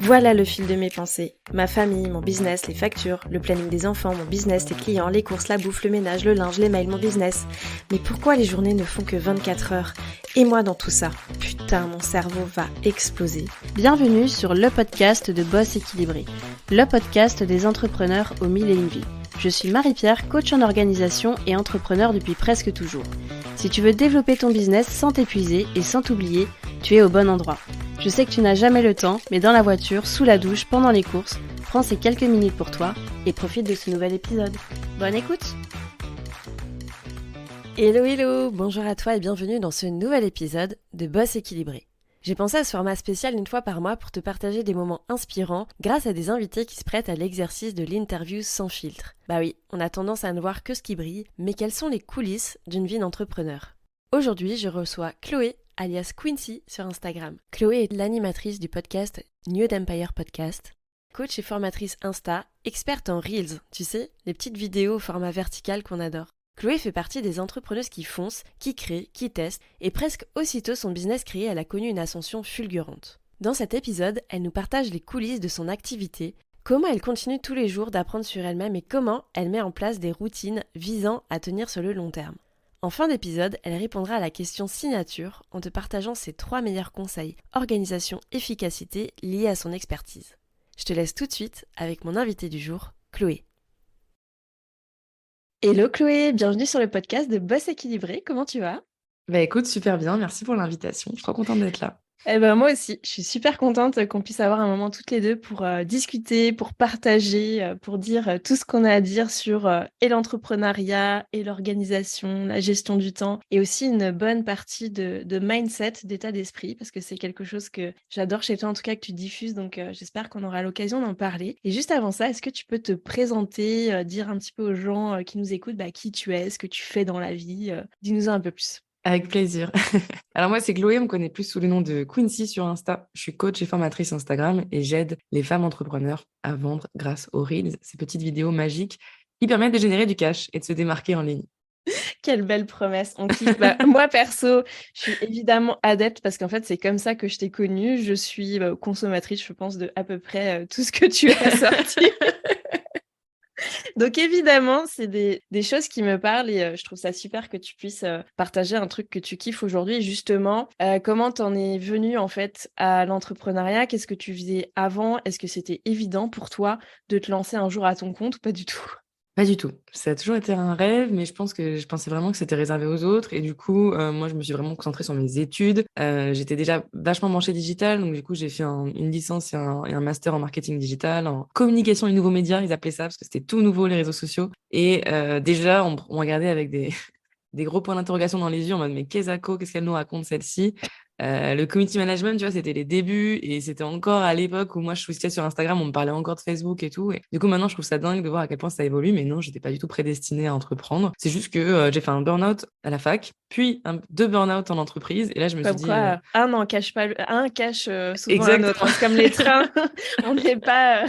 Voilà le fil de mes pensées. Ma famille, mon business, les factures, le planning des enfants, mon business, les clients, les courses, la bouffe, le ménage, le linge, les mails, mon business. Mais pourquoi les journées ne font que 24 heures? Et moi dans tout ça? Putain, mon cerveau va exploser. Bienvenue sur le podcast de Boss Équilibré, le podcast des entrepreneurs aux mille et une vies. Je suis Marie-Pierre, coach en organisation et entrepreneur depuis presque toujours. Si tu veux développer ton business sans t'épuiser et sans t'oublier, tu es au bon endroit. Je sais que tu n'as jamais le temps, mais dans la voiture, sous la douche, pendant les courses, prends ces quelques minutes pour toi et profite de ce nouvel épisode. Bonne écoute! Hello, bonjour à toi et bienvenue dans ce nouvel épisode de Boss Équilibré. J'ai pensé à ce format spécial une fois par mois pour te partager des moments inspirants grâce à des invités qui se prêtent à l'exercice de l'interview sans filtre. Bah oui, on a tendance à ne voir que ce qui brille, mais quelles sont les coulisses d'une vie d'entrepreneur? Aujourd'hui, je reçois Chloé, alias Quincy, sur Instagram. Chloé est l'animatrice du podcast New Empire Podcast, coach et formatrice Insta, experte en Reels, tu sais, les petites vidéos au format vertical qu'on adore. Chloé fait partie des entrepreneuses qui foncent, qui créent, qui testent, et presque aussitôt son business créé, elle a connu une ascension fulgurante. Dans cet épisode, elle nous partage les coulisses de son activité, comment elle continue tous les jours d'apprendre sur elle-même et comment elle met en place des routines visant à tenir sur le long terme. En fin d'épisode, elle répondra à la question signature en te partageant ses 3 meilleurs conseils organisation, efficacité liés à son expertise. Je te laisse tout de suite avec mon invité du jour, Chloé. Hello Chloé, bienvenue sur le podcast de Boss Équilibré, comment tu vas? Bah écoute, super bien, merci pour l'invitation. Je suis trop contente d'être là. Eh ben moi aussi, je suis super contente qu'on puisse avoir un moment toutes les deux pour discuter, pour partager, pour dire tout ce qu'on a à dire sur et l'entrepreneuriat et l'organisation, la gestion du temps et aussi une bonne partie de mindset, d'état d'esprit parce que c'est quelque chose que j'adore chez toi en tout cas que tu diffuses donc j'espère qu'on aura l'occasion d'en parler. Et juste avant ça, est-ce que tu peux te présenter, dire un petit peu aux gens qui nous écoutent qui tu es, ce que tu fais dans la vie, dis-nous-en un peu plus. Avec plaisir. Alors moi, c'est Chloé, on me connaît plus sous le nom de Quincy sur Insta. Je suis coach et formatrice Instagram et j'aide les femmes entrepreneurs à vendre grâce aux Reels, ces petites vidéos magiques qui permettent de générer du cash et de se démarquer en ligne. Quelle belle promesse, on kiffe. Moi, perso, je suis évidemment adepte parce qu'en fait, c'est comme ça que je t'ai connue. Je suis consommatrice, je pense, de à peu près tout ce que tu as sorti. Donc évidemment, c'est des choses qui me parlent et je trouve ça super que tu puisses partager un truc que tu kiffes aujourd'hui. Et justement, comment t'en es venue en fait à l'entrepreneuriat? Qu'est-ce que tu faisais avant? Est-ce que c'était évident pour toi de te lancer un jour à ton compte ou pas du tout? Pas du tout. Ça a toujours été un rêve, mais je pensais vraiment que c'était réservé aux autres. Et du coup, moi, je me suis vraiment concentrée sur mes études. J'étais déjà vachement branchée digital, donc du coup, j'ai fait une licence et un master en marketing digital, en communication et nouveaux médias, ils appelaient ça, parce que c'était tout nouveau, les réseaux sociaux. Et déjà, on me regardait avec des gros points d'interrogation dans les yeux, en mode, mais qu'est-ce qu'elle nous raconte, celle-ci? Le community management, tu vois, c'était les débuts et c'était encore à l'époque où moi je switchais sur Instagram, on me parlait encore de Facebook et tout. Et du coup, maintenant, je trouve ça dingue de voir à quel point ça évolue, mais non, j'étais pas du tout prédestinée à entreprendre. C'est juste que j'ai fait un burn-out à la fac, puis deux burn-out en entreprise. Et là, je me suis Comme dit, quoi, un n'en cache pas, un cache souvent un autre. exactement. C'est comme les trains, on n'est pas.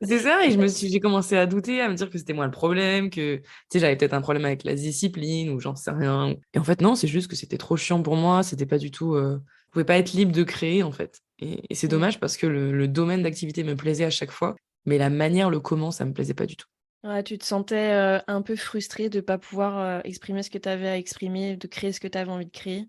C'est ça, et j'ai commencé à douter, à me dire que c'était moi le problème, que, tu sais, j'avais peut-être un problème avec la discipline, ou j'en sais rien. Et en fait, non, c'est juste que c'était trop chiant pour moi, c'était pas du tout, je pouvais pas être libre de créer, en fait. Et c'est Mm. dommage parce que le domaine d'activité me plaisait à chaque fois, mais la manière, le comment, ça me plaisait pas du tout. Ouais, tu te sentais un peu frustrée de ne pas pouvoir exprimer ce que tu avais à exprimer, de créer ce que tu avais envie de créer.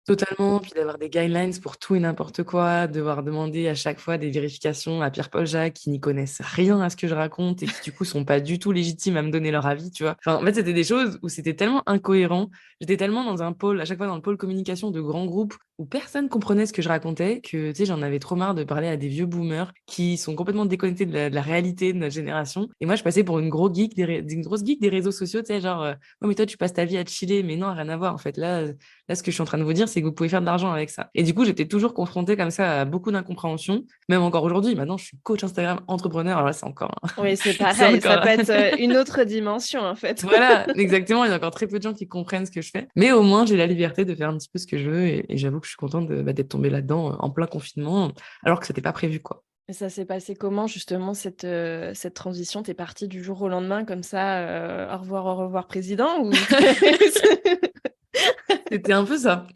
Totalement, puis d'avoir des guidelines pour tout et n'importe quoi, devoir demander à chaque fois des vérifications à Pierre-Paul Jacques qui n'y connaissent rien à ce que je raconte et qui du coup sont pas du tout légitimes à me donner leur avis, tu vois. Enfin, en fait, c'était des choses où c'était tellement incohérent. J'étais tellement dans un pôle, à chaque fois dans le pôle communication de grands groupes où personne comprenait ce que je racontais que, tu sais, j'en avais trop marre de parler à des vieux boomers qui sont complètement déconnectés de la réalité de notre génération. Et moi, je passais pour une grosse geek des réseaux sociaux, tu sais, genre, oh, mais toi, tu passes ta vie à chiller, mais non, rien à voir, en fait. Là, ce que je suis en train de vous dire, c'est que vous pouvez faire de l'argent avec ça. Et du coup, j'étais toujours confrontée comme ça à beaucoup d'incompréhension, même encore aujourd'hui. Maintenant, je suis coach Instagram entrepreneur. Alors là, c'est encore, Oui, c'est c'est pareil, ça encore, peut être une autre dimension en fait. voilà, exactement. Il y a encore très peu de gens qui comprennent ce que je fais. Mais au moins, j'ai la liberté de faire un petit peu ce que je veux. Et j'avoue que je suis contente d'être tombée là-dedans en plein confinement, alors que c'était pas prévu, quoi. Et ça s'est passé comment justement cette transition? T'es partie du jour au lendemain comme ça, au revoir président ou C'était un peu ça.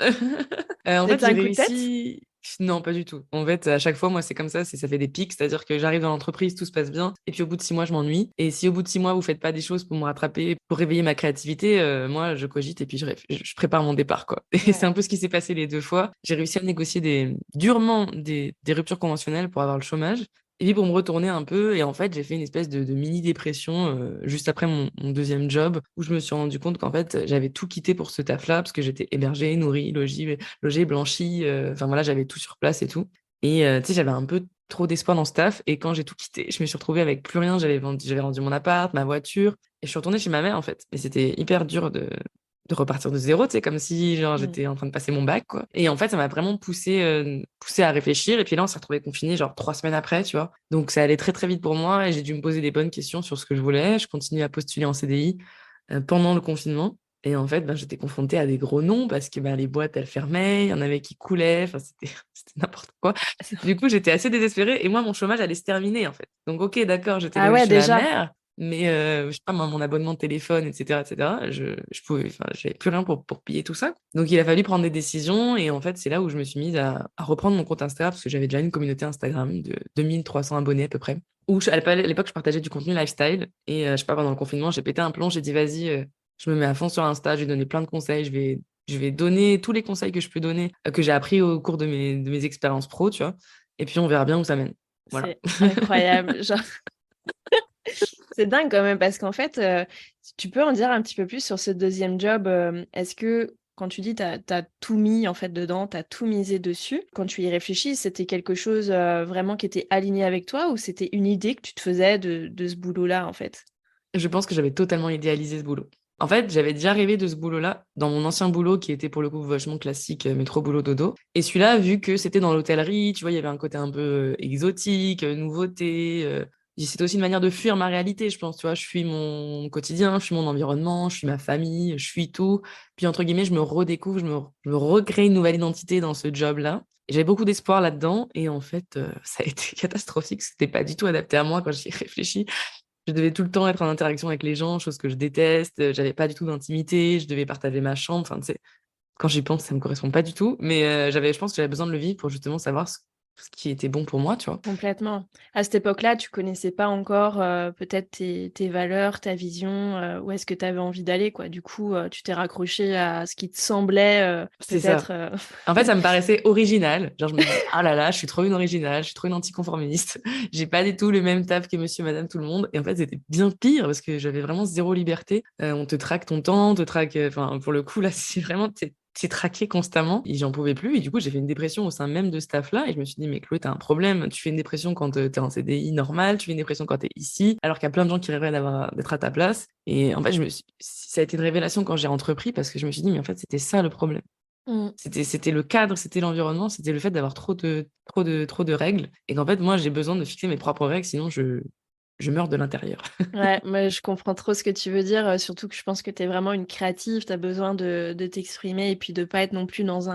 En fait, c'était j'ai un coup de tête? réussi. Non, pas du tout. En fait, à chaque fois, moi, c'est comme ça fait des pics, c'est-à-dire que j'arrive dans l'entreprise, tout se passe bien, et puis au bout de 6 mois, je m'ennuie. Et si au bout de 6 mois, vous faites pas des choses pour me rattraper, pour réveiller ma créativité, moi, je cogite et puis je prépare mon départ, quoi. Et c'est Ouais. un peu ce qui s'est passé les 2 fois. J'ai réussi à négocier durement des ruptures conventionnelles pour avoir le chômage. Et puis pour me retourner un peu, et en fait, j'ai fait une espèce de mini dépression juste après mon deuxième job, où je me suis rendu compte qu'en fait, j'avais tout quitté pour ce taf-là, parce que j'étais hébergée, nourrie, logée, blanchie, enfin voilà, j'avais tout sur place et tout. Et tu sais, j'avais un peu trop d'espoir dans ce taf, et quand j'ai tout quitté, je me suis retrouvée avec plus rien, j'avais rendu mon appart, ma voiture, et je suis retournée chez ma mère en fait. Et c'était hyper dur de repartir de zéro, tu sais, comme si genre Mm. j'étais en train de passer mon bac, quoi. Et en fait, ça m'a vraiment poussé à réfléchir. Et puis là, on s'est retrouvés confinés genre 3 semaines après, tu vois. Donc ça allait très très vite pour moi et j'ai dû me poser des bonnes questions sur ce que je voulais. Je continue à postuler en CDI pendant le confinement. Et en fait, ben, j'étais confrontée à des gros noms parce que ben, les boîtes, elles fermaient, il y en avait qui coulaient, enfin, c'était n'importe quoi. Du coup, j'étais assez désespérée et moi, mon chômage allait se terminer, en fait. Donc, ok, d'accord, j'étais Ah logée ouais, chez ma déjà. mère, mais je sais pas, moi, mon abonnement de téléphone, etc., je pouvais, enfin, j'avais plus rien pour payer tout ça. Donc, il a fallu prendre des décisions et en fait, c'est là où je me suis mise à reprendre mon compte Instagram parce que j'avais déjà une communauté Instagram de 2300 abonnés à peu près. Où à l'époque, je partageais du contenu lifestyle et je sais pas, pendant le confinement, j'ai pété un plomb, j'ai dit, vas-y, je me mets à fond sur Insta, je vais donner plein de conseils, je vais donner tous les conseils que je peux donner, que j'ai appris au cours de mes expériences pro, tu vois. Et puis, on verra bien où ça mène. Voilà. C'est incroyable. Genre, c'est dingue quand même parce qu'en fait, tu peux en dire un petit peu plus sur ce deuxième job. Est-ce que quand tu dis t'as tout mis en fait dedans, t'as tout misé dessus, quand tu y réfléchis, c'était quelque chose vraiment qui était aligné avec toi ou c'était une idée que tu te faisais de ce boulot-là en fait? Je pense que j'avais totalement idéalisé ce boulot. En fait, j'avais déjà rêvé de ce boulot-là dans mon ancien boulot qui était pour le coup vachement classique, métro boulot dodo. Et celui-là, vu que c'était dans l'hôtellerie, tu vois, il y avait un côté un peu exotique, nouveauté. C'était aussi une manière de fuir ma réalité, je pense. Tu vois, je fuis mon quotidien, je fuis mon environnement, je fuis ma famille, je fuis tout. Puis entre guillemets, je me redécouvre, je me recrée une nouvelle identité dans ce job-là. Et j'avais beaucoup d'espoir là-dedans. Et en fait, ça a été catastrophique. C'était pas du tout adapté à moi quand j'y ai réfléchi. Je devais tout le temps être en interaction avec les gens, chose que je déteste. J'avais pas du tout d'intimité. Je devais partager ma chambre. Enfin, tu sais, quand j'y pense, ça me correspond pas du tout. Mais je pense que j'avais besoin de le vivre pour justement savoir ce qui était bon pour moi, tu vois. Complètement. À cette époque-là, tu connaissais pas encore peut-être tes valeurs, ta vision, où est-ce que tu avais envie d'aller, quoi. Du coup, tu t'es raccroché à ce qui te semblait C'est ça. peut-être. En fait, ça me paraissait original. Genre, je me disais, ah là là, je suis trop une originale, je suis trop une anticonformiste. J'ai pas du tout le même taf que monsieur, madame, tout le monde. Et en fait, c'était bien pire parce que j'avais vraiment zéro liberté. On te traque ton temps, on te traque. Enfin, pour le coup, là, c'est vraiment, t'es traqué constamment. Et j'en pouvais plus. Et du coup, j'ai fait une dépression au sein même de ce taf-là. Et je me suis dit, mais Chloé, t'as un problème. Tu fais une dépression quand t'es en CDI normal, tu fais une dépression quand t'es ici, alors qu'il y a plein de gens qui rêveraient d'être à ta place. Et en fait, ça a été une révélation quand j'ai entrepris parce que je me suis dit, mais en fait, c'était ça le problème. Mm. C'était le cadre, c'était l'environnement, c'était le fait d'avoir trop de règles. Et qu'en fait, moi, j'ai besoin de fixer mes propres règles, sinon je meurs de l'intérieur. Ouais, moi je comprends trop ce que tu veux dire, surtout que je pense que tu es vraiment une créative, tu as besoin de t'exprimer et puis de pas être non plus dans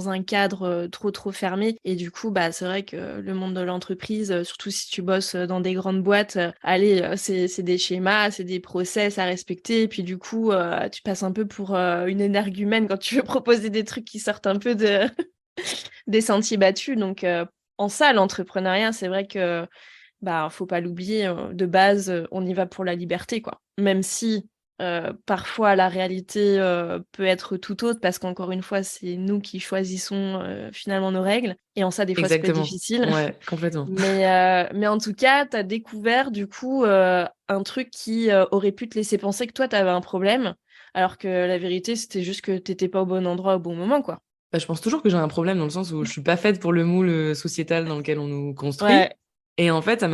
un cadre trop fermé. Et du coup, bah, c'est vrai que le monde de l'entreprise, surtout si tu bosses dans des grandes boîtes, allez, c'est des schémas, c'est des process à respecter. Et puis du coup, tu passes un peu pour une énergumène quand tu veux proposer des trucs qui sortent un peu des sentiers battus. Donc, en ça, l'entrepreneuriat, c'est vrai que bah, faut pas l'oublier, de base, on y va pour la liberté, quoi. Même si, parfois la réalité, peut être tout autre parce qu'encore une fois, c'est nous qui choisissons, finalement nos règles et en ça, des fois, ça peut être Exactement. difficile. Ouais, complètement. Mais en tout cas, tu as découvert du coup, un truc qui, aurait pu te laisser penser que toi, tu avais un problème, alors que la vérité, c'était juste que tu étais pas au bon endroit au bon moment, quoi. Bah, je pense toujours que j'ai un problème dans le sens où je suis pas faite pour le moule sociétal dans lequel on nous construit. Ouais, Et en fait,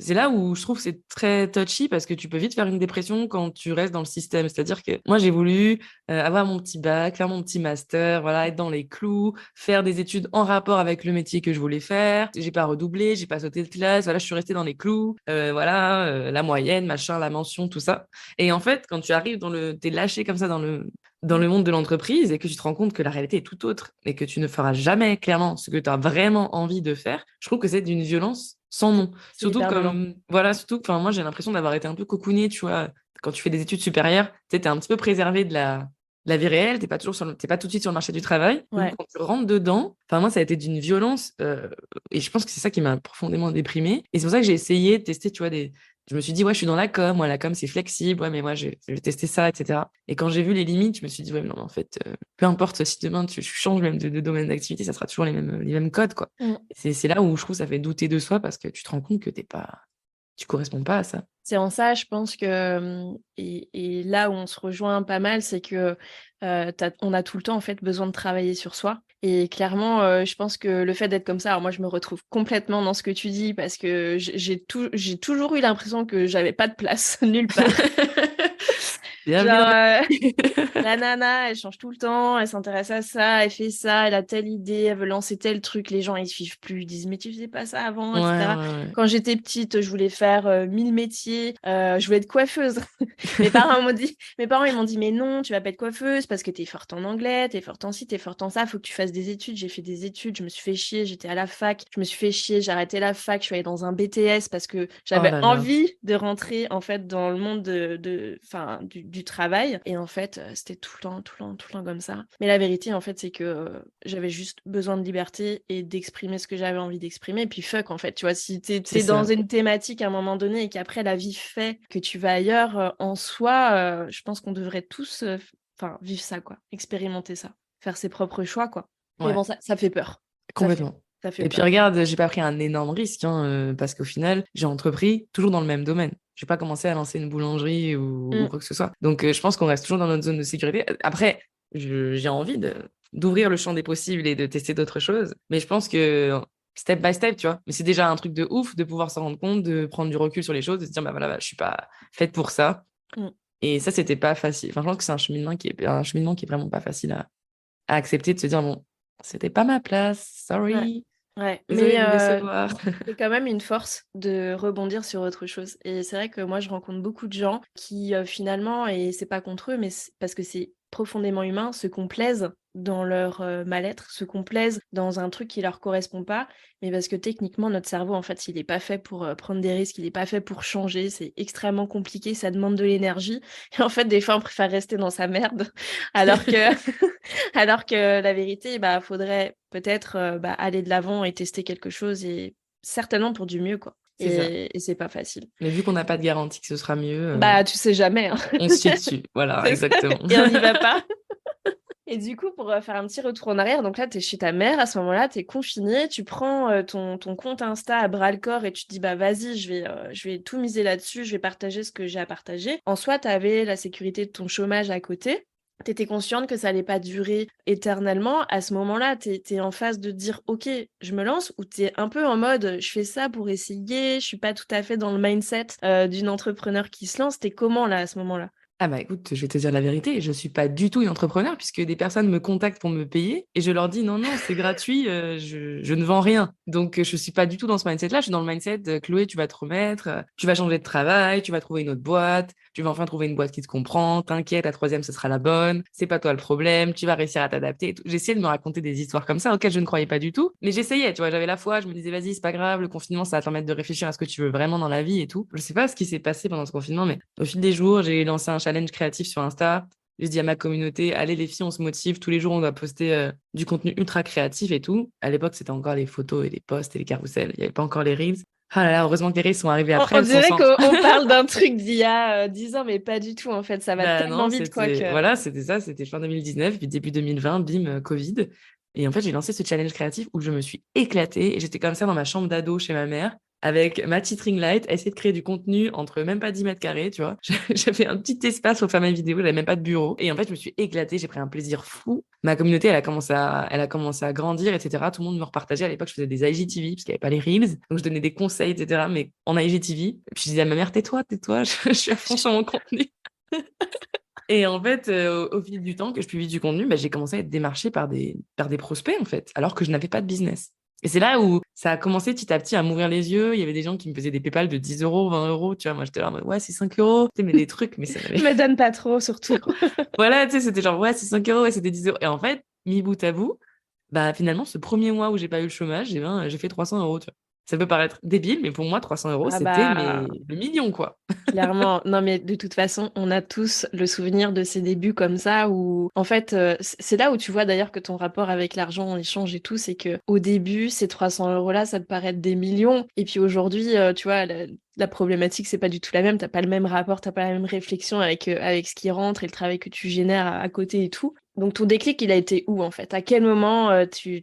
c'est là où je trouve que c'est très touchy parce que tu peux vite faire une dépression quand tu restes dans le système. C'est-à-dire que moi, j'ai voulu avoir mon petit bac, faire mon petit master, voilà, être dans les clous, faire des études en rapport avec le métier que je voulais faire. J'ai pas redoublé, j'ai pas sauté de classe, voilà, je suis restée dans les clous, voilà, la moyenne, machin, la mention, tout ça. Et en fait, quand tu arrives t'es lâché comme ça dans le monde de l'entreprise et que tu te rends compte que la réalité est tout autre et que tu ne feras jamais clairement ce que tu as vraiment envie de faire, je trouve que c'est d'une violence sans nom. c'est Surtout hyper violent. comme, voilà, surtout, enfin, moi, j'ai l'impression d'avoir été un peu cocooné, tu vois. Quand tu fais des études supérieures, tu sais, t'es un petit peu préservé la vie réelle, t'es pas tout de suite sur le marché du travail. Donc, Ouais. quand tu rentres dedans, enfin, moi, ça a été d'une violence. Et je pense que c'est ça qui m'a profondément déprimée. Et c'est pour ça que j'ai essayé de tester, tu vois, je me suis dit, ouais, je suis dans la com. Moi, la com, c'est flexible. Ouais, mais moi, je vais tester ça, etc. Et quand j'ai vu les limites, je me suis dit, ouais, mais non, mais en fait, peu importe si demain tu changes même de domaine d'activité, ça sera toujours les mêmes codes, quoi. Mm. C'est là où je trouve que ça fait douter de soi parce que tu te rends compte que tu corresponds pas à ça. C'est en ça, je pense que, et là où on se rejoint pas mal, c'est que on a tout le temps en fait besoin de travailler sur soi. Et clairement, je pense que le fait d'être comme ça, alors moi je me retrouve complètement dans ce que tu dis parce que j'ai toujours eu l'impression que j'avais pas de place nulle part. Bienvenue dans Genre, ma... la nana, elle change tout le temps, elle s'intéresse à ça, elle fait ça, elle a telle idée, elle veut lancer tel truc, les gens ils suivent plus, ils disent mais tu faisais pas ça avant, Ouais, etc. ouais, ouais. Quand j'étais petite, je voulais faire 1000 métiers, je voulais être coiffeuse. Mes parents ils m'ont dit mais non, tu vas pas être coiffeuse parce que t'es forte en anglais, t'es forte en ci, t'es forte en ça, faut que tu fasses des études. J'ai fait des études, je me suis fait chier, j'étais à la fac, je me suis fait chier, j'ai arrêté la fac, je suis allée dans un BTS parce que Oh j'avais là là. envie de rentrer en fait dans le monde enfin, du travail. Et en fait, c'était tout le temps comme ça. Mais la vérité, en fait, c'est que j'avais juste besoin de liberté et d'exprimer ce que j'avais envie d'exprimer. Et puis fuck, en fait, tu vois, si C'est t'es dans ça. une thématique à un moment donné et qu'après la vie fait que tu vas ailleurs, en soi, je pense qu'on devrait tous vivre ça, quoi. Expérimenter ça. Faire ses propres choix, quoi. Mais Ouais, bon, ça fait peur. Ça fait, complètement. ça fait Et puis peur. regarde, j'ai pas pris un énorme risque, hein, parce qu'au final, j'ai entrepris toujours dans le même domaine. J'ai pas commencé à lancer une boulangerie ou Mm. quoi que ce soit. Donc je pense qu'on reste toujours dans notre zone de sécurité. Après, j'ai envie d'ouvrir le champ des possibles et de tester d'autres choses. Mais je pense que step by step, tu vois. Mais c'est déjà un truc de ouf de pouvoir s'en rendre compte, de prendre du recul sur les choses, de se dire, bah voilà, bah, je suis pas faite pour ça. Mm. Et ça, c'était pas facile. Enfin, je pense que c'est un cheminement qui est vraiment pas facile à accepter, de se dire, bon, c'était pas ma place, Ouais. sorry. Ouais. Désolée Mais de vous décevoir. c'est quand même une force de rebondir sur autre chose. Et c'est vrai que moi, je rencontre beaucoup de gens qui, finalement, et c'est pas contre eux, mais parce que c'est profondément humain, se complaisent dans leur mal-être, se complaisent dans un truc qui leur correspond pas, mais parce que techniquement, notre cerveau, en fait, il est pas fait pour prendre des risques, il est pas fait pour changer, c'est extrêmement compliqué, ça demande de l'énergie. Et en fait, des fois, on préfère rester dans sa merde, alors que, alors que la vérité, bah, faudrait peut-être aller de l'avant et tester quelque chose, et certainement pour du mieux, quoi. C'est ça. Et c'est pas facile. Mais vu qu'on n'a pas de garantie que ce sera mieux, Bah, tu sais jamais, hein. on se chie dessus. Voilà, C'est ça, exactement. et on n'y va pas. Et du coup, pour faire un petit retour en arrière, donc là, tu es chez ta mère, à ce moment-là, tu es confinée, tu prends ton compte Insta à bras-le-corps et tu te dis, bah vas-y, je vais tout miser là-dessus, je vais partager ce que j'ai à partager. En soi, tu avais la sécurité de ton chômage à côté. Tu étais consciente que ça allait pas durer éternellement. À ce moment-là, tu es en phase de dire, OK, je me lance, ou tu es un peu en mode, je fais ça pour essayer, je suis pas tout à fait dans le mindset d'une entrepreneur qui se lance. T'es comment là, à ce moment-là? Ah bah écoute, je vais te dire la vérité, je suis pas du tout une entrepreneur puisque des personnes me contactent pour me payer et je leur dis non, non, c'est gratuit, je ne vends rien. Donc je suis pas du tout dans ce mindset-là, je suis dans le mindset Chloé, tu vas te remettre, tu vas changer de travail, tu vas trouver une autre boîte, tu vas enfin trouver une boîte qui te comprend, t'inquiète, la troisième ce sera la bonne, c'est pas toi le problème, tu vas réussir à t'adapter et tout. J'essayais de me raconter des histoires comme ça auxquelles je ne croyais pas du tout, mais j'essayais, tu vois, j'avais la foi, je me disais vas-y, c'est pas grave, le confinement ça va te permettre de réfléchir à ce que tu veux vraiment dans la vie et tout. Je sais pas ce qui s'est passé pendant ce confinement, mais au fil des jours, j'ai lancé un challenge créatif sur Insta. J'ai dit à ma communauté, allez les filles, on se motive. Tous les jours, on doit poster du contenu ultra créatif et tout. À l'époque, c'était encore les photos et les posts et les carousels. Il n'y avait pas encore les reels. Ah là là, heureusement que les reels sont arrivés après On parce qu'on dirait sent. qu'on parle d'un truc d'il y a 10 ans, mais pas du tout, en fait. Ça va Bah tellement non, vite, quoi, c'était que... voilà, c'était ça, c'était fin 2019, puis début 2020, bim, Covid. Et en fait, j'ai lancé ce challenge créatif où je me suis éclatée et j'étais comme ça dans ma chambre d'ado chez ma mère avec ma petite ring light, à essayer de créer du contenu entre même pas 10 mètres carrés, tu vois. J'avais un petit espace pour faire mes vidéos, j'avais même pas de bureau. Et en fait, je me suis éclatée, j'ai pris un plaisir fou. Ma communauté, elle a commencé à grandir, etc. Tout le monde me repartageait. À l'époque, je faisais des IGTV parce qu'il n'y avait pas les Reels. Donc, je donnais des conseils, etc. Mais en IGTV. Et puis, je disais à ma mère, tais-toi, tais-toi, je suis à fond sur mon contenu. Et en fait, au fil du temps que je publie du contenu, bah, j'ai commencé à être démarchée par des prospects, en fait, alors que je n'avais pas de business. Et c'est là où ça a commencé petit à petit à m'ouvrir les yeux. Il y avait des gens qui me faisaient des PayPal de 10 euros, 20 euros. Tu vois, moi, j'étais là en mode, ouais, c'est 5 euros. Tu sais, mais des trucs, mais ça n'avait. Me donne pas trop, surtout. Voilà, tu sais, c'était genre, ouais, c'est 5 euros, ouais, c'était 10 euros. Et en fait, mis bout à bout, bah, finalement, ce premier mois où j'ai pas eu le chômage, j'ai fait 300 euros, tu vois. Ça peut paraître débile, mais pour moi, 300 €, Ah c'était bah, mais le million, quoi. clairement. Non, mais de toute façon, on a tous le souvenir de ces débuts comme ça où, en fait, c'est là où tu vois d'ailleurs que ton rapport avec l'argent, il change et tout. C'est que au début, ces 300 € là, ça te paraît être des millions. Et puis aujourd'hui, tu vois, la problématique, c'est pas du tout la même. T'as pas le même rapport, t'as pas la même réflexion avec ce qui rentre et le travail que tu génères à côté et tout. Donc ton déclic, il a été où en fait? À quel moment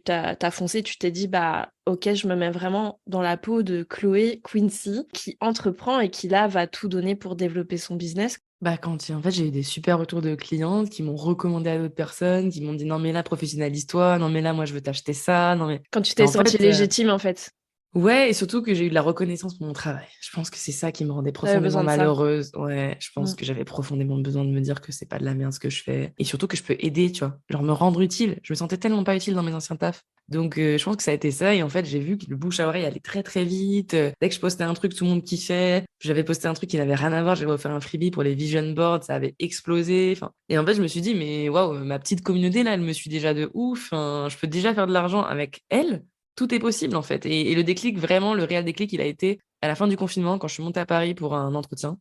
t'as foncé, tu t'es dit bah ok, je me mets vraiment dans la peau de Chloé Quincy qui entreprend et qui là va tout donner pour développer son business. Bah, quand en fait, j'ai eu des super retours de clientes qui m'ont recommandé à d'autres personnes, qui m'ont dit: «Non mais là, professionnalise-toi. Non mais là, moi, je veux t'acheter ça. Non mais» Quand tu et t'es en sentie fait, légitime en fait. ouais et surtout que j'ai eu de la reconnaissance pour mon travail. Je pense que c'est ça qui me rendait T'avais profondément besoin de ça. malheureuse. Ouais, je pense Mm. que j'avais profondément besoin de me dire que c'est pas de la merde ce que je fais et surtout que je peux aider, tu vois? Genre me rendre utile. Je me sentais tellement pas utile dans mes anciens tafs. Donc je pense que ça a été ça et en fait, j'ai vu que le bouche à oreille allait très, très vite. Dès que je postais un truc, tout le monde kiffait. J'avais posté un truc qui n'avait rien à voir, j'avais offert un freebie pour les vision boards, ça avait explosé. Enfin et en fait, je me suis dit: «Mais waouh, ma petite communauté là, elle me suit déjà de ouf. Enfin, je peux déjà faire de l'argent avec elle». Tout est possible en fait et le déclic, vraiment le réel déclic, il a été à la fin du confinement quand je suis montée à Paris pour un entretien.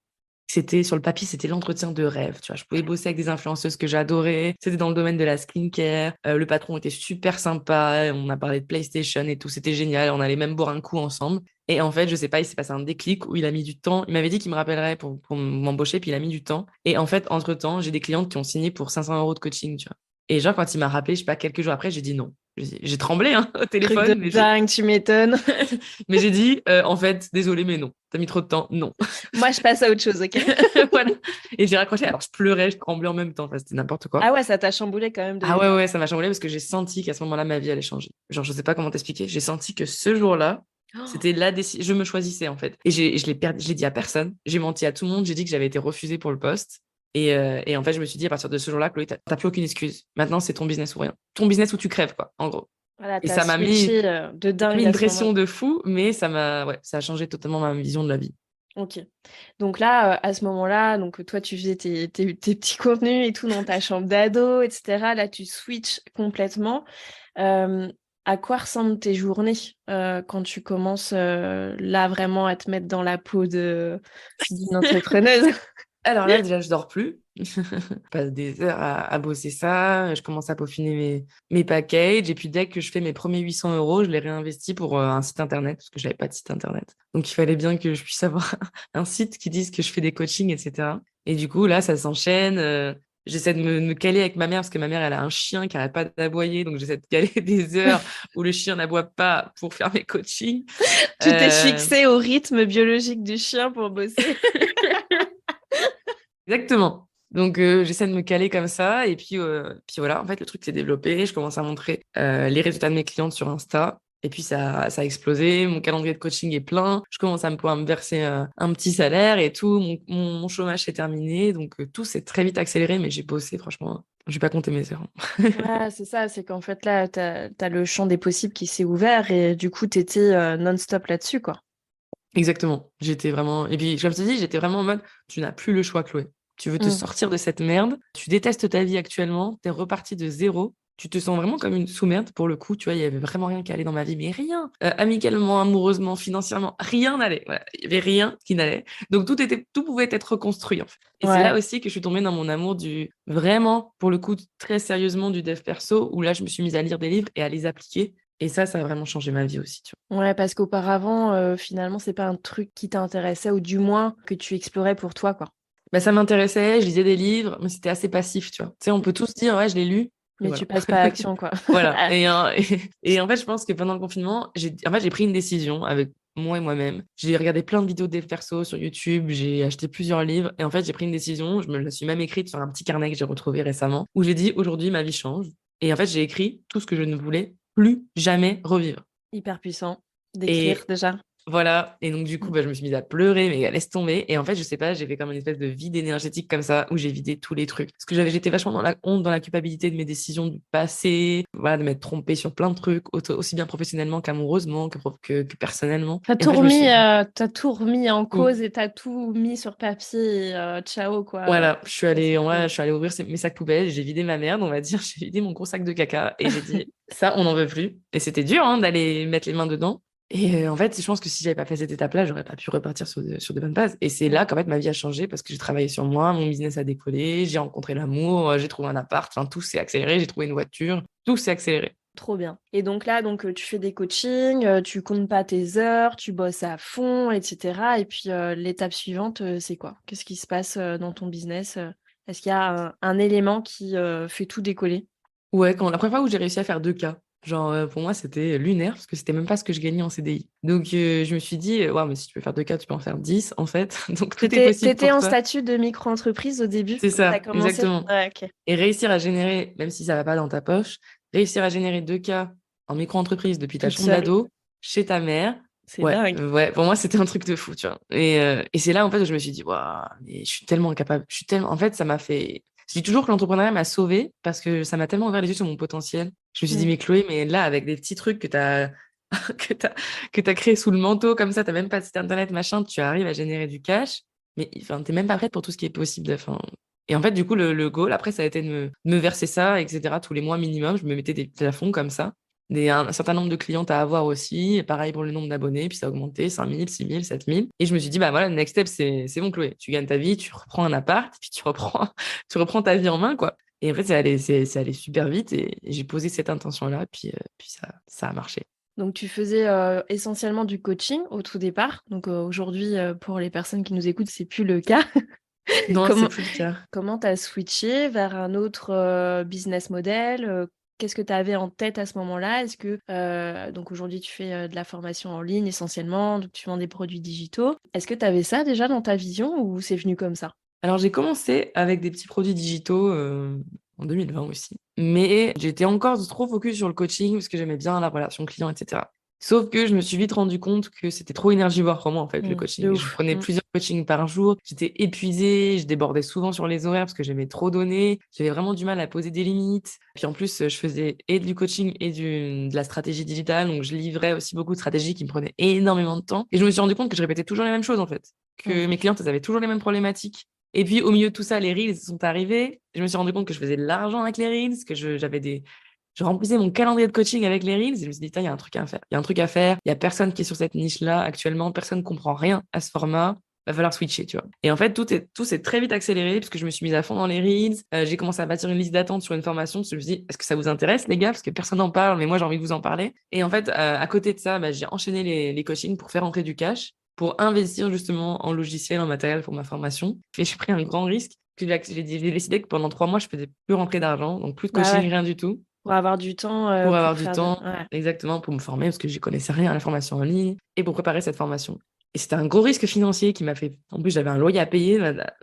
C'était sur le papier, c'était l'entretien de rêve, tu vois? Je pouvais bosser avec des influenceuses que j'adorais. C'était dans le domaine de la skincare. Le patron était super sympa. On a parlé de PlayStation et tout. C'était génial. On allait même boire un coup ensemble et en fait, je sais pas, il s'est passé un déclic où il a mis du temps. Il m'avait dit qu'il me rappellerait pour m'embaucher, puis il a mis du temps et en fait, entre-temps, j'ai des clientes qui ont signé pour 500 € de coaching, tu vois? Et genre, quand il m'a rappelé, je sais pas, quelques jours après, j'ai dit non. J'ai tremblé, hein, au Truc de téléphone, mais dingue, tu m'étonnes. j'ai dit, en fait, désolé, mais non. T'as mis trop de temps, non. Moi, je passe à autre chose, ok? Voilà. Et j'ai raccroché. Alors, je pleurais, je tremblais en même temps. Enfin, c'était n'importe quoi. Ah ouais, ça t'a chamboulé quand même de Ah ouais, départ. ouais, ça m'a chamboulé parce que j'ai senti qu'à ce moment-là, ma vie allait changer. Genre, je sais pas comment t'expliquer. J'ai senti que ce jour-là, Oh, c'était la décision. Je me choisissais, en fait. Et je l'ai dit à personne. J'ai menti à tout le monde. J'ai dit que j'avais été refusée pour le poste. Et en fait, je me suis dit, à partir de ce jour-là, Chloé, t'as plus aucune excuse. Maintenant, c'est ton business ou rien. Ton business où tu crèves, quoi, en gros. voilà, Et t'as switché de ça m'a mis dingue une à ce moment-là. pression de fou, mais ouais, ça a changé totalement ma vision de la vie. Ok. Donc là, à ce moment-là, donc toi, tu faisais tes petits contenus et tout dans ta chambre d'ado, etc. Là, tu switches complètement. Euh, à quoi ressemblent tes journées quand tu commences là vraiment à te mettre dans la peau d'une entrepreneuse? Alors là, déjà, je dors plus. Je passe des heures à bosser ça. Je commence à peaufiner mes packages. Et puis, dès que je fais mes premiers 800 €, je les réinvestis pour un site internet, parce que j'avais pas de site internet. Donc, il fallait bien que je puisse avoir un site qui dise que je fais des coachings, etc. Et du coup, là, ça s'enchaîne. J'essaie de me caler avec ma mère, parce que ma mère, elle a un chien qui arrête pas d'aboyer. Donc, j'essaie de caler des heures où le chien n'aboie pas pour faire mes coachings. Tu t'es Euh, fixé au rythme biologique du chien pour bosser. Exactement. Donc, j'essaie de me caler comme ça. Et puis voilà, en fait, le truc s'est développé. Je commence à montrer les résultats de mes clientes sur Insta. Et puis, ça a explosé. Mon calendrier de coaching est plein. Je commence à pouvoir me verser un petit salaire et tout. Mon chômage s'est terminé. Donc, tout s'est très vite accéléré. Mais j'ai bossé, franchement. Je vais pas compter mes heures. Ouais, c'est ça, c'est qu'en fait là, t'as le champ des possibles qui s'est ouvert et du coup, t'étais non-stop là-dessus, quoi. Exactement. J'étais vraiment. Et puis, comme je te dis, j'étais vraiment en mode tu n'as plus le choix, Chloé. Tu veux te Mm. sortir de cette merde. Tu détestes ta vie actuellement. T'es reparti de zéro. Tu te sens vraiment comme une sous-merde pour le coup. Tu vois, il y avait vraiment rien qui allait dans ma vie, mais rien. Amicalement, amoureusement, financièrement, rien n'allait. Voilà. Il y avait rien qui n'allait. Donc, tout pouvait être reconstruit, en fait. Et c'est là Ouais. aussi que je suis tombée dans mon amour vraiment, pour le coup, très sérieusement, du dev perso, où là, je me suis mise à lire des livres et à les appliquer. Et ça a vraiment changé ma vie aussi, tu Ouais, parce qu'auparavant, finalement, c'est pas un truc qui t'intéressait ou du moins que tu explorais pour toi, quoi. bah, ça m'intéressait, je lisais des livres, mais c'était assez passif, tu vois. Tu sais, on peut tous dire, ouais, je l'ai lu, et Mais voilà. tu passes pas à l'action, quoi. Voilà. Ah, Et en fait, je pense que pendant le confinement, j'ai pris une décision avec moi et moi-même. J'ai regardé plein de vidéos de dev perso sur YouTube, j'ai acheté plusieurs livres, et en fait, j'ai pris une décision, je me la suis même écrite sur un petit carnet que j'ai retrouvé récemment, où j'ai dit, aujourd'hui, ma vie change. Et en fait, j'ai écrit tout ce que je ne voulais plus jamais revivre. hyper puissant d'écrire Et déjà. voilà, et donc du coup, bah, je me suis mise à pleurer, mais laisse tomber. Et en fait, je sais pas, j'ai fait comme une espèce de vide énergétique comme ça, où j'ai vidé tous les trucs. Parce que j'étais vachement dans la honte, dans la culpabilité de mes décisions du passé, voilà, de m'être trompée sur plein de trucs, aussi bien professionnellement qu'amoureusement, que personnellement. Et en fait, je me suis dit, T'as tout remis en tout. cause et t'as tout mis sur papier et ciao, quoi. Voilà, Ça s'est fait. je suis allée ouvrir mes sacs poubelles, j'ai vidé ma merde, on va dire, j'ai vidé mon gros sac de caca, et j'ai dit, ça, on n'en veut plus. Et c'était dur, hein, d'aller mettre les mains dedans. Et en fait, je pense que si j'avais pas fait cette étape-là, j'aurais pas pu repartir sur de bonnes bases. Et c'est Mm. là qu'en fait ma vie a changé parce que j'ai travaillé sur moi, mon business a décollé, j'ai rencontré l'amour, j'ai trouvé un appart, enfin tout s'est accéléré, j'ai trouvé une voiture, tout s'est accéléré. Trop bien. Et donc là, tu fais des coachings, tu comptes pas tes heures, tu bosses à fond, etc. Et puis l'étape suivante, c'est quoi? Qu'est-ce qui se passe dans ton business? Est-ce qu'il y a un élément qui fait tout décoller? Ouais, quand la première fois où j'ai réussi à faire 2K, genre pour moi c'était lunaire parce que c'était même pas ce que je gagnais en CDI. Donc je me suis dit, ouais, mais si tu peux faire 2K, tu peux en faire 10 en fait. Donc tout est possible T'étais pour en toi. statut de micro-entreprise au début C'est quand t'as ça, commencé? exactement. Ouais, ok. Et réussir à générer, même si ça va pas dans ta poche, réussir à générer 2K en micro-entreprise depuis ta Toute chambre seule. d'ado, chez ta mère, C'est ouais, dingue. ouais, pour moi, c'était un truc de fou, tu vois. Et c'est là, en fait, où je me suis dit, waouh, mais je suis tellement incapable. Je suis tellement... En fait, ça m'a fait... Je dis toujours que l'entrepreneuriat m'a sauvée parce que ça m'a tellement ouvert les yeux sur mon potentiel. Je me suis dit, Mm. mais Chloé, mais là, avec des petits trucs que t'as que t'as que t'as créé sous le manteau, comme ça, t'as même pas de site internet, machin, tu arrives à générer du cash, mais enfin, t'es même pas prête pour tout ce qui est possible. Enfin, et en fait, du coup, le goal, après, ça a été de me verser ça, etc., tous les mois minimum. Je me mettais des plafonds comme ça. Un certain nombre de clientes à avoir aussi. Et pareil pour le nombre d'abonnés. Puis ça a augmenté 5000, 6000, 7000. Et je me suis dit, bah voilà, le next step, c'est bon, Chloé. Tu gagnes ta vie, tu reprends un appart, puis tu reprends ta vie en main, quoi. Et en fait, c'est allé super vite. Et j'ai posé cette intention-là. Puis ça a marché. Donc tu faisais essentiellement du coaching au tout départ. Donc aujourd'hui, pour les personnes qui nous écoutent, c'est plus le cas. Non, c'est Comment plus le cas. comment t'as switché vers un autre business model? Qu'est-ce que tu avais en tête à ce moment-là? Est-ce que donc aujourd'hui tu fais de la formation en ligne essentiellement, donc tu vends des produits digitaux. Est-ce que tu avais ça déjà dans ta vision ou c'est venu comme ça? Alors, j'ai commencé avec des petits produits digitaux en 2020 aussi. Mais j'étais encore trop focus sur le coaching parce que j'aimais bien la relation client, etc. Sauf que je me suis vite rendu compte que c'était trop énergivore pour moi, en fait, le De coaching. Je ouf. prenais plusieurs coachings par jour. J'étais épuisée, je débordais souvent sur les horaires parce que j'aimais trop donner. J'avais vraiment du mal à poser des limites. Puis en plus, je faisais et du coaching et de la stratégie digitale. Donc, je livrais aussi beaucoup de stratégies qui me prenaient énormément de temps. Et je me suis rendu compte que je répétais toujours les mêmes choses, en fait. Mm. Que mes clientes, elles avaient toujours les mêmes problématiques. Et puis, au milieu de tout ça, les Reels sont arrivés. Je me suis rendu compte que je faisais de l'argent avec les Reels, que je remplissais mon calendrier de coaching avec les Reels. Et je me suis dit, il y a un truc à faire. Il y a un truc à faire. Il y a personne qui est sur cette niche-là actuellement. Personne ne comprend rien à ce format. Va falloir switcher, tu vois. Et en fait, tout s'est très vite accéléré parce que je me suis mise à fond dans les Reels. J'ai commencé à bâtir une liste d'attente sur une formation. Parce que je me suis dit, est-ce que ça vous intéresse, les gars? Parce que personne n'en parle, mais moi, j'ai envie de vous en parler. Et en fait, à côté de ça, j'ai enchaîné les coachings pour faire entrer du cash, pour investir justement en logiciel, en matériel pour ma formation. Et j'ai pris un grand risque. J'ai décidé que pendant 3 mois, je faisais plus rentrer d'argent, donc plus de Bah coaching, ouais, rien du tout, pour avoir du temps pour avoir pour du faire temps, ouais. exactement, pour me former, parce que j'y connaissais rien à la formation en ligne, et pour préparer cette formation. Et c'était un gros risque financier qui m'a fait. En plus, j'avais un loyer à payer,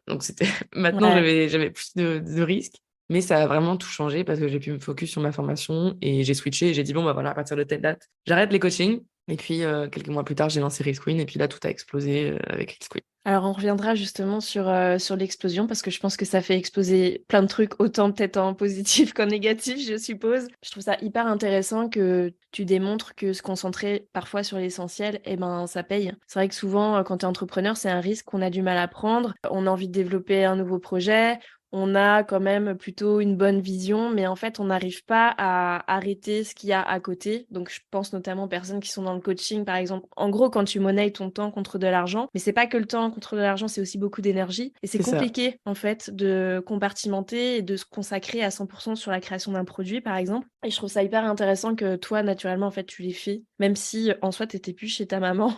donc c'était. Maintenant, Ouais. j'avais plus de risques. Mais ça a vraiment tout changé parce que j'ai pu me focus sur ma formation et j'ai switché et j'ai dit, bon, bah voilà, à partir de telle date, j'arrête les coachings. Et puis, quelques mois plus tard, j'ai lancé Risqueen et puis là, tout a explosé avec Risqueen. Alors, on reviendra justement sur l'explosion parce que je pense que ça fait exploser plein de trucs, autant peut-être en positif qu'en négatif, je suppose. Je trouve ça hyper intéressant que tu démontres que se concentrer parfois sur l'essentiel, eh ben, ça paye. C'est vrai que souvent, quand tu es entrepreneur, c'est un risque qu'on a du mal à prendre. On a envie de développer un nouveau projet. On a quand même plutôt une bonne vision, mais en fait, on n'arrive pas à arrêter ce qu'il y a à côté. Donc, je pense notamment aux personnes qui sont dans le coaching, par exemple. En gros, quand tu monnaies ton temps contre de l'argent, mais c'est pas que le temps contre de l'argent, c'est aussi beaucoup d'énergie. Et c'est C'est ça. compliqué, en fait, de compartimenter et de se consacrer à 100% sur la création d'un produit, par exemple. Et je trouve ça hyper intéressant que toi, naturellement, en fait, tu l'aies fait. Même si, en soi, t'étais plus chez ta maman.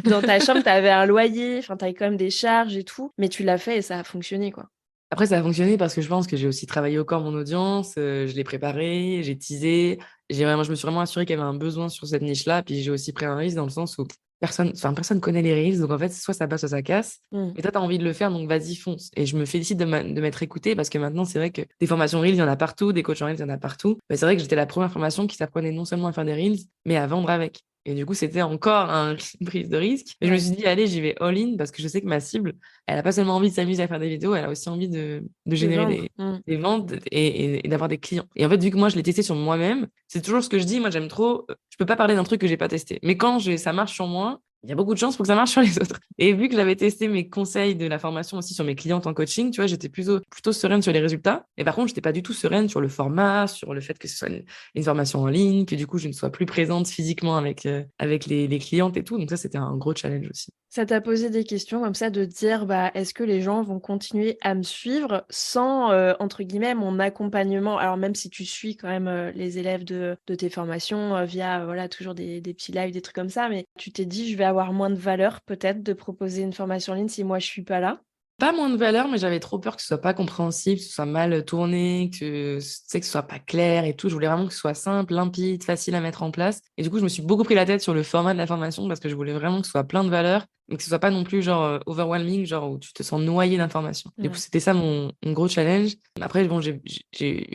Dans ta chambre, t'avais un loyer, enfin, t'avais quand même des charges et tout. Mais tu l'as fait et ça a fonctionné, quoi. Après, ça a fonctionné parce que je pense que j'ai aussi travaillé au corps mon audience, je l'ai préparé, j'ai teasé, je me suis vraiment assuré qu'il y avait un besoin sur cette niche-là, puis j'ai aussi pris un risque dans le sens où personne connaît les Reels, donc en fait, soit ça passe, soit ça casse. Mm. Mais toi, tu as envie de le faire, donc vas-y, fonce. Et je me félicite de m'être écoutée parce que maintenant, c'est vrai que des formations Reels, il y en a partout, des coachs en Reels, il y en a partout. Mais c'est vrai que j'étais la première formation qui s'apprenait non seulement à faire des Reels, mais à vendre avec. Et du coup, c'était encore une prise de risque. Mais je me Ouais. suis dit, allez, j'y vais all-in parce que je sais que ma cible, elle a pas seulement envie de s'amuser à faire des vidéos, elle a aussi envie de De générer vendre. des ventes et d'avoir des clients. Et en fait, vu que moi, je l'ai testé sur moi-même, c'est toujours ce que je dis. Moi, j'aime trop. Je peux pas parler d'un truc que j'ai pas testé. Mais quand ça marche sur moi, il y a beaucoup de chances pour que ça marche sur les autres. Et vu que j'avais testé mes conseils de la formation aussi sur mes clientes en coaching, tu vois, j'étais plutôt sereine sur les résultats. Mais par contre, j'étais pas du tout sereine sur le format, sur le fait que ce soit une formation en ligne, que du coup, je ne sois plus présente physiquement avec les clientes et tout. Donc ça, c'était un gros challenge aussi. Ça t'a posé des questions comme ça de dire, bah, est-ce que les gens vont continuer à me suivre sans, entre guillemets, mon accompagnement? Alors même si tu suis quand même les élèves de tes formations via, voilà, toujours des petits lives, des trucs comme ça, mais tu t'es dit, je vais avoir moins de valeur peut-être de proposer une formation en ligne si moi je suis pas là? Pas moins de valeur, mais j'avais trop peur que ce soit pas compréhensible, que ce soit mal tourné, que, tu sais, que ce soit pas clair et tout. Je voulais vraiment que ce soit simple, limpide, facile à mettre en place. Et du coup, je me suis beaucoup pris la tête sur le format de la formation parce que je voulais vraiment que ce soit plein de valeur, mais que ce soit pas non plus genre overwhelming, genre où tu te sens noyé d'informations. Du coup, Ouais. c'était ça mon gros challenge. Après, bon, j'ai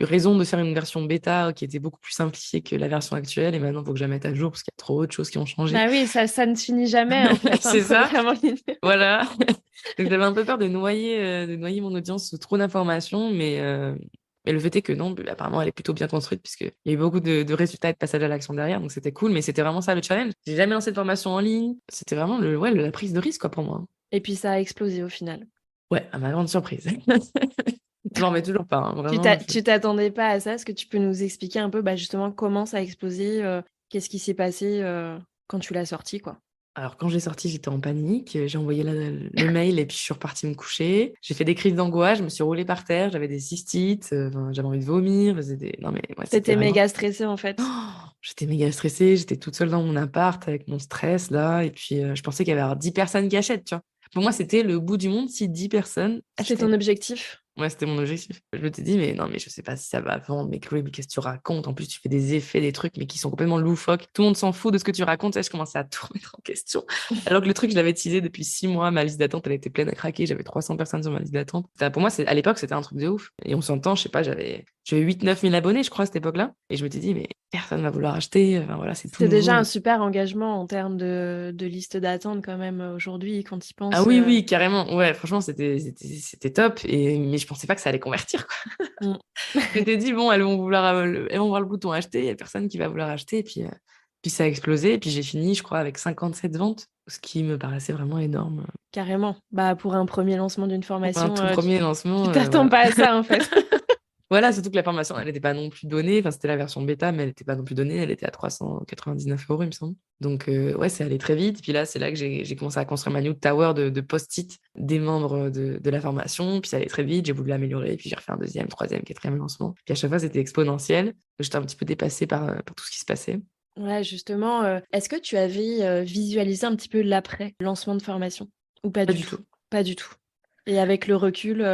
eu raison de faire une version bêta qui était beaucoup plus simplifiée que la version actuelle. Et maintenant, il faut que je la mette à jour parce qu'il y a trop de choses qui ont changé. Bah oui, ça ne finit jamais en fait, un C'est ça. programme en ligne. Voilà. Donc j'avais un peu peur de noyer mon audience sous trop d'informations, mais le fait est que non, apparemment elle est plutôt bien construite puisqu'il y a eu beaucoup de résultats et de passage à l'action derrière, donc c'était cool, mais c'était vraiment ça le challenge. J'ai jamais lancé de formation en ligne, c'était vraiment la prise de risque quoi pour moi. Et puis ça a explosé au final. Ouais, à ma grande surprise. Je m'en remets toujours pas, hein, Tu vraiment. t'attendais pas à ça? Est-ce que tu peux nous expliquer un peu, bah, justement comment ça a explosé, qu'est-ce qui s'est passé, quand tu l'as sorti, quoi? Alors quand j'ai sorti, j'étais en panique, j'ai envoyé le mail et puis je suis repartie me coucher. J'ai fait des crises d'angoisse, je me suis roulée par terre, j'avais des cystites, enfin, j'avais envie de vomir, non mais ouais, Tu c'était vraiment. méga stressée, en fait? Oh, j'étais méga stressée, j'étais toute seule dans mon appart avec mon stress là, et puis je pensais qu'il y avait alors 10 personnes qui achètent, tu vois. Pour moi, c'était le bout du monde si 10 personnes C'était achetaient. ton objectif? Ouais, c'était mon objectif. Je me suis dit, mais non, mais je sais pas si ça va vendre, mais Chloé, mais qu'est-ce que tu racontes? En plus, tu fais des effets, des trucs, mais qui sont complètement loufoques. Tout le monde s'en fout de ce que tu racontes. Et je commençais à tout remettre en question. Alors que le truc, je l'avais teasé depuis 6 mois. Ma liste d'attente, elle était pleine à craquer. J'avais 300 personnes sur ma liste d'attente. Pour moi, à l'époque, c'était un truc de ouf. Et on s'entend, je sais pas, j'avais 8 9 000 abonnés, je crois, à cette époque-là. Et je me suis dit, mais personne va vouloir acheter. Enfin, voilà, c'est tout C'était déjà nouveau. un super engagement en termes de liste d'attente quand même, aujourd'hui, quand tu y Ah penses, oui, oui, carrément. Ouais, franchement, c'était top. Mais je pensais pas que ça allait convertir, quoi. Mmh. Je m'étais dit, bon, elles vont voir le bouton acheter, il n'y a personne qui va vouloir acheter. Et puis ça a explosé. Et puis j'ai fini, je crois, avec 57 ventes, ce qui me paraissait vraiment énorme. Carrément. Bah, pour un premier lancement d'une Pour un formation, tout tu premier lancement, t'attends voilà. pas à ça, en fait. Voilà, surtout que la formation, elle n'était pas non plus donnée. Enfin, c'était la version bêta, mais elle n'était pas non plus donnée. Elle était à 399 €, il me semble. Donc, ouais, c'est allé très vite. Puis là, c'est là que j'ai commencé à construire ma new tower de post-it des membres de la formation. Puis ça allait très vite. J'ai voulu l'améliorer. Puis j'ai refait un deuxième, troisième, quatrième lancement. Puis à chaque fois, c'était exponentiel. J'étais un petit peu dépassée par tout ce qui se passait. Ouais, justement, est-ce que tu avais, visualisé un petit peu l'après lancement de formation? Ou pas Pas du du tout? tout. Pas du tout? Et avec le recul,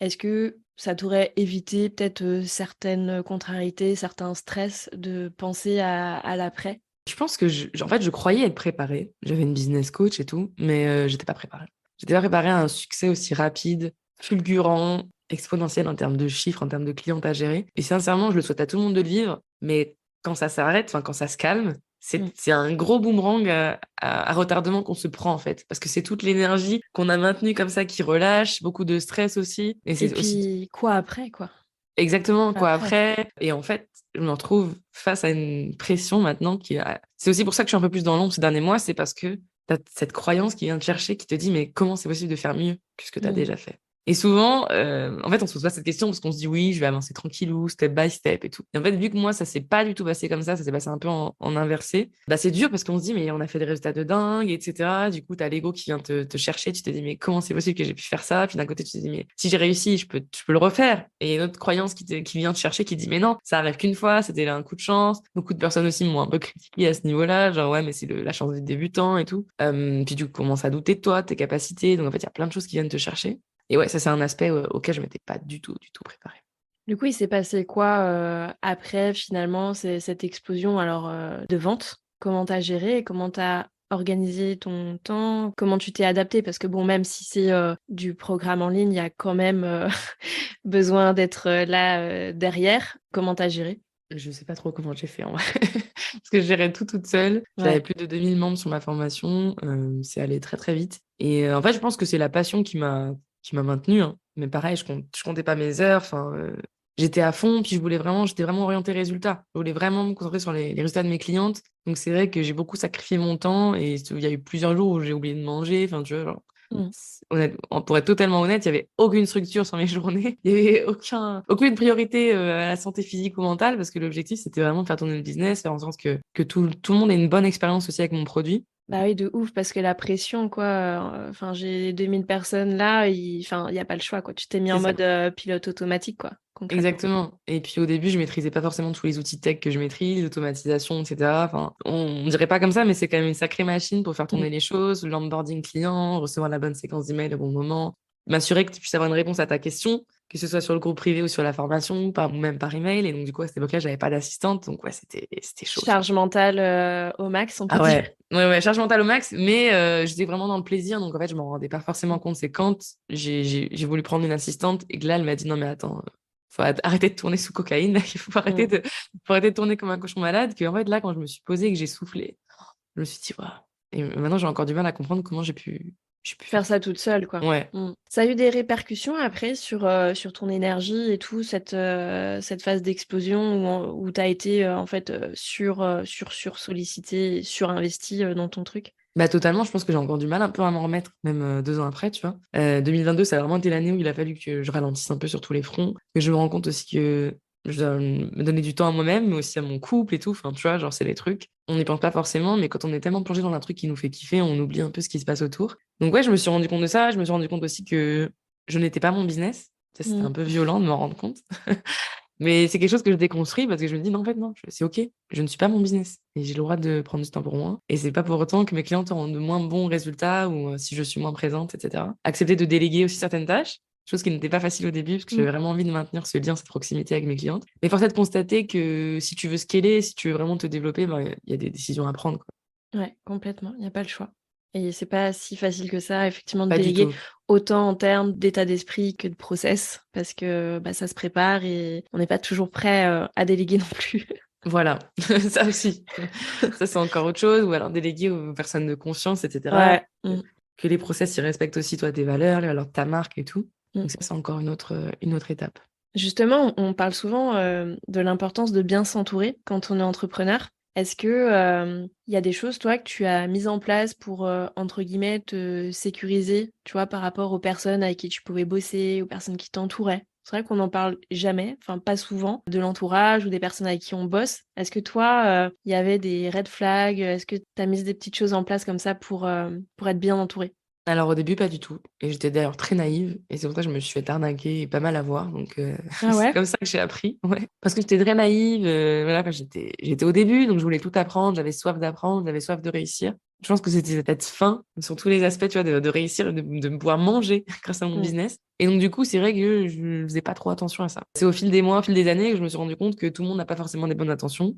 est-ce que ça t'aurait évité peut-être, certaines contrariétés, certains stress de penser à l'après? Je pense que en fait, je croyais être préparée. J'avais une business coach et tout, mais j'étais pas préparée. J'étais pas préparée à un succès aussi rapide, fulgurant, exponentiel en termes de chiffres, en termes de clients à gérer. Et sincèrement, je le souhaite à tout le monde de le vivre, mais quand ça s'arrête, enfin quand ça se calme, c'est Mmh. c'est un gros boomerang à retardement qu'on se prend en fait, parce que c'est toute l'énergie qu'on a maintenue comme ça qui relâche, beaucoup de stress aussi, et Et c'est aussi puis quoi après, quoi? exactement, quoi, Après. après. Et en fait, je me retrouve face à une pression maintenant c'est aussi pour ça que je suis un peu plus dans l'ombre ces derniers mois, c'est parce que tu as cette croyance qui vient te chercher, qui te dit: «Mais comment c'est possible de faire mieux que ce que tu as Mmh. déjà fait?» Et souvent, en fait, on se pose pas cette question parce qu'on se dit: «Oui, je vais avancer tranquillou, step by step et tout». Et en fait, vu que moi, ça s'est pas du tout passé comme ça s'est passé un peu en inversé, bah, c'est dur parce qu'on se dit: «Mais on a fait des résultats de dingue et cetera». Du coup, tu as l'ego qui vient te chercher, tu te dis: «Mais comment c'est possible que j'ai pu faire ça?» Puis d'un côté, tu te dis: «Mais si j'ai réussi, je peux le refaire». Et il y a une autre croyance qui vient te chercher, qui dit: «Mais non, ça arrive qu'une fois, c'était un coup de chance». Beaucoup de personnes aussi m'ont un peu critiqué à ce niveau-là, genre: «Ouais, mais c'est la chance des débutants et tout». Puis tu commences à douter de toi, de tes capacités. Donc en fait, il y a plein de choses qui viennent te chercher. Et ouais, ça, c'est un aspect auquel je m'étais pas du tout préparée. Du coup, il s'est passé quoi, après finalement cette explosion alors, de ventes? Comment tu as géré? Comment tu as organisé ton temps? Comment tu t'es adaptée? Parce que bon, même si c'est, du programme en ligne, il y a quand même, besoin d'être, là, derrière. Comment tu as géré? Je sais pas trop comment j'ai fait en vrai, parce que je gérais tout toute seule. J'avais Ouais. plus de 2 000 membres sur ma formation, c'est allé très, très vite. Et en fait, je pense que c'est la passion qui m'a maintenue, hein. Mais pareil, je comptais pas mes heures, enfin, j'étais à fond, puis j'étais vraiment orientée résultat. Je voulais vraiment me concentrer sur les résultats de mes clientes. Donc, c'est vrai que j'ai beaucoup sacrifié mon temps et il y a eu plusieurs jours où j'ai oublié de manger. Enfin, tu vois, genre, Mm. pour être totalement honnête, il n'y avait aucune structure sur mes journées. Il n'y avait aucune priorité à la santé physique ou mentale parce que l'objectif, c'était vraiment de faire tourner le business, faire en sorte que tout le monde ait une bonne expérience aussi avec mon produit. Bah oui, de ouf, parce que la pression, quoi. Enfin, j'ai 2000 personnes là, enfin, il n'y a pas le choix, quoi. Tu t'es mis en C'est ça. mode pilote automatique, quoi, concrètement. Exactement. Et puis au début, je maîtrisais pas forcément tous les outils tech que je maîtrise, l'automatisation, etc. Enfin, on dirait pas comme ça, mais c'est quand même une sacrée machine pour faire Mm. tourner les choses, l'onboarding client, recevoir la bonne séquence d'email au bon moment, m'assurer que tu puisses avoir une réponse à ta question, que ce soit sur le groupe privé ou sur la formation, ou même par email. Et donc, du coup, à cette époque-là, j'avais pas d'assistante. Donc, ouais, c'était chaud, tu vois. Charge mentale au max, on peut Ah dire. ouais, ouais, charge mentale au max, mais j'étais vraiment dans le plaisir. Donc, en fait, je m'en rendais pas forcément compte. C'est quand j'ai voulu prendre une assistante et que là, elle m'a dit, non, mais attends, faut arrêter de tourner sous cocaïne. Il Mm. faut arrêter de tourner comme un cochon malade. Que, en fait, là, quand je me suis posée et que j'ai soufflé, je me suis dit, waouh. Et maintenant, j'ai encore du mal à comprendre comment j'ai pu Faire faire ça. ça toute seule, quoi. Ouais. Mm. Ça a eu des répercussions après sur ton énergie et tout, cette phase d'explosion où tu as été en fait sur sollicité, surinvesti dans ton truc? Bah totalement, je pense que j'ai encore du mal un peu à m'en remettre, même 2 ans après, tu vois. 2022, ça a vraiment été l'année où il a fallu que je ralentisse un peu sur tous les fronts, que je me rends compte aussi que je dois me donner du temps à moi-même, mais aussi à mon couple et tout. Enfin, tu vois, genre, c'est des trucs. On n'y pense pas forcément, mais quand on est tellement plongé dans un truc qui nous fait kiffer, on oublie un peu ce qui se passe autour. Donc ouais, je me suis rendu compte de ça. Je me suis rendu compte aussi que je n'étais pas mon business. Ça, c'était Mm. un peu violent de m'en rendre compte. Mais c'est quelque chose que je déconstruis parce que je me dis, non, en fait, non, c'est OK. Je ne suis pas mon business et j'ai le droit de prendre du temps pour moi. Et c'est pas pour autant que mes clientes auront de moins bons résultats ou si je suis moins présente, etc. Accepter de déléguer aussi certaines tâches, chose qui n'était pas facile au début parce que Mm. j'avais vraiment envie de maintenir ce lien, cette proximité avec mes clientes. Mais force est de constater que si tu veux scaler, si tu veux vraiment te développer, ben, il y a des décisions à prendre, quoi. Ouais, complètement, il n'y a pas le choix. Et c'est pas si facile que ça, effectivement, de Pas du déléguer tout. autant en termes d'état d'esprit que de process, parce que bah, ça se prépare et on n'est pas toujours prêt à déléguer non plus. Voilà, ça aussi. Ça, c'est encore autre chose. Ou alors déléguer aux personnes de confiance, etc. Ouais. Mm. Que les process, ils respectent aussi, toi, tes valeurs, les valeurs de ta marque et tout. Mm. Donc ça, c'est encore une autre étape. Justement, on parle souvent de l'importance de bien s'entourer quand on est entrepreneur. Est-ce que il y a des choses, toi, que tu as mises en place pour, entre guillemets, te sécuriser, tu vois, par rapport aux personnes avec qui tu pouvais bosser, aux personnes qui t'entouraient? C'est vrai qu'on n'en parle jamais, enfin pas souvent, de l'entourage ou des personnes avec qui on bosse. Est-ce que toi, il y avait des red flags? Est-ce que tu as mis des petites choses en place comme ça pour être bien entouré? Alors au début, pas du tout. Et j'étais d'ailleurs très naïve. Et c'est pour ça que je me suis fait arnaquer et pas mal avoir. Donc Ah c'est ouais? comme ça que j'ai appris. Ouais. Parce que j'étais très naïve. Voilà, quand j'étais au début, donc je voulais tout apprendre. J'avais soif d'apprendre, j'avais soif de réussir. Je pense que c'était d'être fin sur tous les aspects, tu vois, de réussir, de me pouvoir manger grâce à mon Mmh. business. Et donc du coup, c'est vrai que je faisais pas trop attention à ça. C'est au fil des mois, au fil des années que je me suis rendu compte que tout le monde n'a pas forcément des bonnes intentions.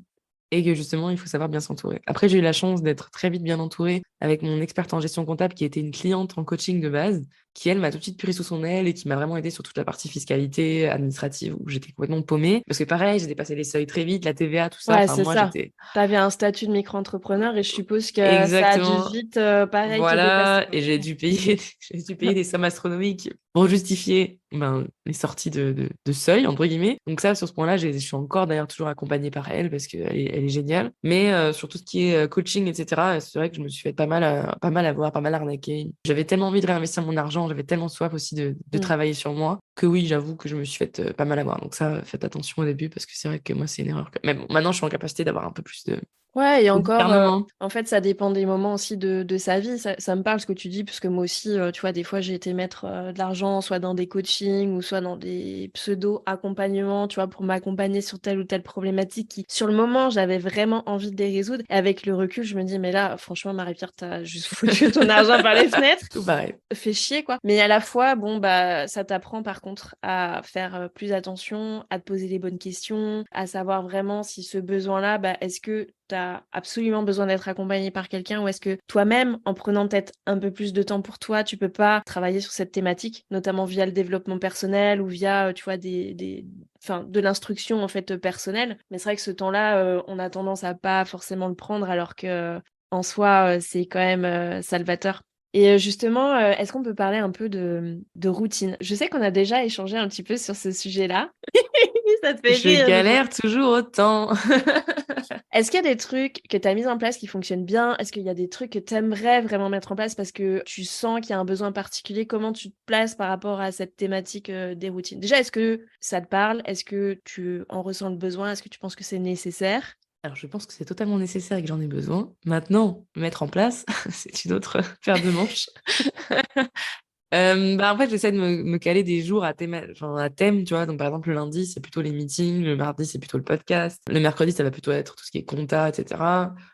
Et que justement, il faut savoir bien s'entourer. Après, j'ai eu la chance d'être très vite bien entourée avec mon experte en gestion comptable qui était une cliente en coaching de base, qui elle m'a tout de suite pris sous son aile et qui m'a vraiment aidé sur toute la partie fiscalité, administrative, où j'étais complètement paumée. Parce que pareil, j'ai dépassé les seuils très vite, la TVA, tout ça. Ouais, Enfin, c'est moi, ça. j'étais Tu avais un statut de micro-entrepreneur et je suppose que ça a dû exactement. vite, pareil, te dépasser, Voilà, quoi. et j'ai dû payer, j'ai dû payer des sommes astronomiques pour justifier ben, les sorties de seuil, entre guillemets. Donc ça, sur ce point-là, je suis encore d'ailleurs toujours accompagnée par elle parce elle est géniale. Mais sur tout ce qui est coaching, etc., c'est vrai que je me suis fait pas mal avoir, pas mal arnaquer. J'avais tellement envie de réinvestir mon argent, j'avais tellement soif aussi de Mmh. travailler sur moi que oui, j'avoue que je me suis fait pas mal avoir. Donc ça, faites attention au début parce que c'est vrai que moi, c'est une erreur. Mais bon, maintenant, je suis en capacité d'avoir un peu plus Ouais et de encore, discernement. en fait, ça dépend des moments aussi de sa vie. Ça me parle ce que tu dis, parce que moi aussi, tu vois, des fois, j'ai été mettre, de l'argent soit dans des coachings ou soit dans des pseudo-accompagnements, tu vois, pour m'accompagner sur telle ou telle problématique qui, sur le moment, j'avais vraiment envie de les résoudre et avec le recul, je me dis: «Mais là, franchement, Marie-Pierre, tu juste foutu ton argent par les fenêtres». Tout pareil. Fait chier, quoi. Mais à la fois, bon, bah, ça t'apprend par contre à faire plus attention, à te poser les bonnes questions, à savoir vraiment si ce besoin-là, bah, est-ce que tu as absolument besoin d'être accompagné par quelqu'un ou est-ce que toi-même, en prenant peut-être un peu plus de temps pour toi, tu peux pas travailler sur cette thématique, notamment via le développement personnel ou via, tu vois, enfin, de l'instruction en fait personnelle. Mais c'est vrai que ce temps-là, on a tendance à pas forcément le prendre alors que en soi, c'est quand même salvateur. Et justement, est-ce qu'on peut parler un peu de routine? Je sais qu'on a déjà échangé un petit peu sur ce sujet-là. Ça te fait Je rire, je vois. galère toujours autant. Est-ce qu'il y a des trucs que tu as mis en place qui fonctionnent bien? Est-ce qu'il y a des trucs que tu aimerais vraiment mettre en place parce que tu sens qu'il y a un besoin particulier? Comment tu te places par rapport à cette thématique, des routines? Déjà, est-ce que ça te parle? Est-ce que tu en ressens le besoin? Est-ce que tu penses que c'est nécessaire? Alors, je pense que c'est totalement nécessaire et que j'en ai besoin. Maintenant, mettre en place, c'est une autre paire de manches. En fait, j'essaie de me caler des jours à thème, tu vois. Donc, par exemple, le lundi, c'est plutôt les meetings. Le mardi, c'est plutôt le podcast. Le mercredi, ça va plutôt être tout ce qui est compta, etc.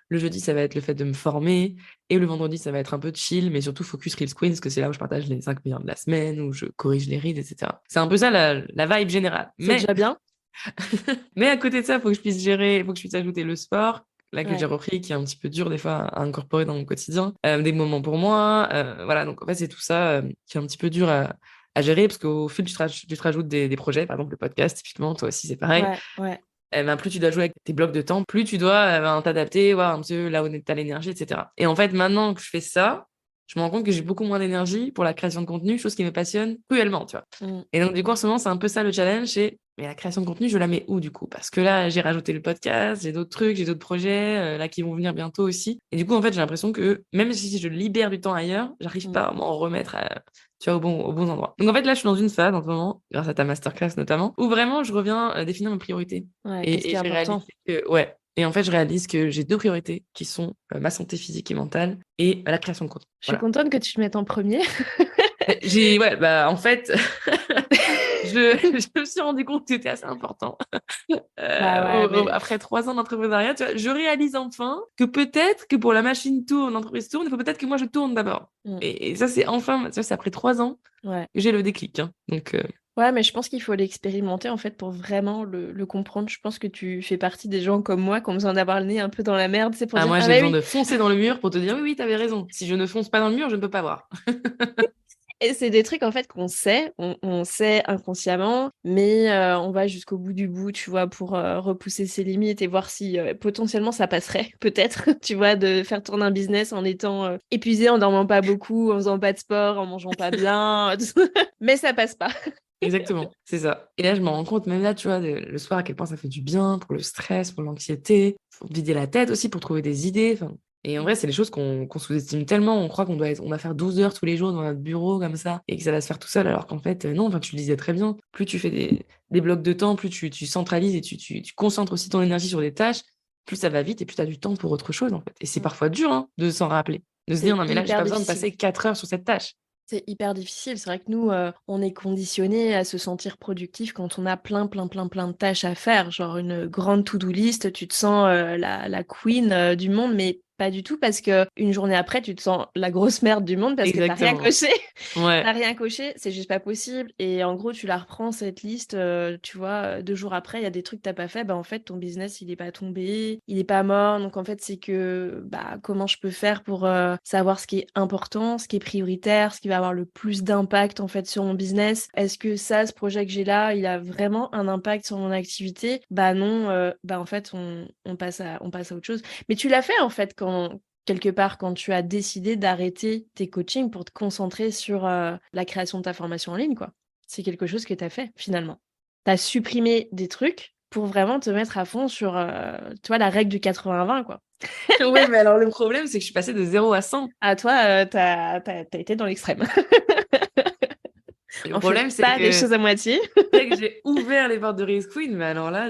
Le jeudi, ça va être le fait de me former. Et le vendredi, ça va être un peu chill, mais surtout focus Reels Queen, parce que c'est là où je partage les 5 meilleurs de la semaine, où je corrige les reads, etc. C'est un peu ça la vibe générale. C'est déjà bien? Mais à côté de ça, il faut que je puisse gérer, il faut que je puisse ajouter le sport, là que j'ai Ouais. repris, qui est un petit peu dur des fois à incorporer dans mon quotidien, des moments pour moi, voilà. Donc en fait, c'est tout ça qui est un petit peu dur à gérer, parce qu'au fil, tu te rajoutes des projets, par exemple le podcast, typiquement, toi aussi c'est pareil. Ouais, ouais. Plus tu dois jouer avec tes blocs de temps, plus tu dois t'adapter, voir un peu là où t'as l'énergie, etc. Et en fait, maintenant que je fais ça, je me rends compte que j'ai beaucoup moins d'énergie pour la création de contenu, chose qui me passionne cruellement, tu vois. Mmh. Et donc, du coup, en ce moment, c'est un peu ça le challenge, c'est mais la création de contenu, je la mets où du coup? Parce que là, j'ai rajouté le podcast, j'ai d'autres trucs, j'ai d'autres projets là qui vont venir bientôt aussi. Et du coup, en fait, j'ai l'impression que même si je libère du temps ailleurs, j'arrive Mmh. pas à m'en remettre tu vois, aux bons endroits. Donc, en fait, là, je suis dans une phase en ce moment, grâce à ta masterclass notamment, où vraiment, je reviens définir mes priorités. Ouais, qu'est-ce qui Et est j'ai important? réalisé que, ouais. Et en fait, je réalise que j'ai deux priorités qui sont ma santé physique et mentale et la création de contenu. Je suis Voilà. contente que tu te mettes en premier. Ouais, en fait, je me suis rendu compte que c'était assez important. Bah ouais, mais Après 3 ans d'entrepreneuriat, tu vois, je réalise enfin que peut-être que pour la machine tourne, l'entreprise tourne, il faut peut-être que moi je tourne d'abord. mmh, Et ça, c'est enfin, ça, c'est après 3 ans ouais. que j'ai le déclic, hein. Donc, Ouais, mais je pense qu'il faut l'expérimenter, en fait, pour vraiment le comprendre. Je pense que tu fais partie des gens comme moi qui ont besoin d'avoir le nez un peu dans la merde, c'est pour dire: moi, «Ah j'ai bah besoin oui». de foncer dans le mur pour te dire oui, oui, t'avais raison. Si je ne fonce pas dans le mur, je ne peux pas voir. Et c'est des trucs, en fait, qu'on sait, on sait inconsciemment, mais on va jusqu'au bout du bout, tu vois, pour, repousser ses limites et voir si, potentiellement ça passerait, peut-être, tu vois, de faire tourner un business en étant, épuisé, en dormant pas beaucoup, en faisant pas de sport, en mangeant pas bien, mais ça passe pas. Exactement, c'est ça. Et là, je me rends compte, même là, tu vois, le soir, à quel point ça fait du bien pour le stress, pour l'anxiété, pour vider la tête aussi, pour trouver des idées. Enfin, et en vrai, c'est des choses qu'on sous-estime tellement. On croit on va faire 12 heures tous les jours dans notre bureau comme ça et que ça va se faire tout seul, alors qu'en fait, non. Enfin, tu le disais très bien. Plus tu fais des blocs de temps, plus tu centralises et tu concentres aussi ton énergie sur des tâches, plus ça va vite et plus tu as du temps pour autre chose, en fait. Et c'est Mmh. parfois dur, hein, de s'en rappeler, de se dire, C'est non, mais là, j'ai hyper pas besoin de difficile. passer 4 heures sur cette tâche. C'est hyper difficile. C'est vrai que nous, on est conditionnés à se sentir productif quand on a plein, plein, plein, plein de tâches à faire. Genre une grande to-do list, tu te sens, la queen, du monde, mais pas du tout parce que une journée après, tu te sens la grosse merde du monde parce que tu rien Exactement. coché. Tu Ouais. rien coché, c'est juste pas possible et en gros, tu la reprends cette liste, tu vois, 2 jours après, il y a des trucs que tu pas fait, bah, en fait, ton business, il est pas tombé, il est pas mort. Donc en fait, c'est que, bah, comment je peux faire pour, savoir ce qui est important, ce qui est prioritaire, ce qui va avoir le plus d'impact, en fait, sur mon business? Est-ce que ça, ce projet que j'ai là, il a vraiment un impact sur mon activité? Bah, non, bah, en fait, on passe à autre chose. Mais tu l'as fait, en fait, quelque part, quand tu as décidé d'arrêter tes coachings pour te concentrer sur, la création de ta formation en ligne, quoi. C'est quelque chose que tu as fait, finalement. Tu as supprimé des trucs pour vraiment te mettre à fond sur, tu vois, la règle du 80-20, quoi. Ouais, mais alors le problème, c'est que je suis passée de 0 à 100. Ah toi, tu été dans l'extrême. Et le On fait problème, c'est pas les que choses à moitié. dès que j'ai ouvert les portes de Race Queen, mais alors là,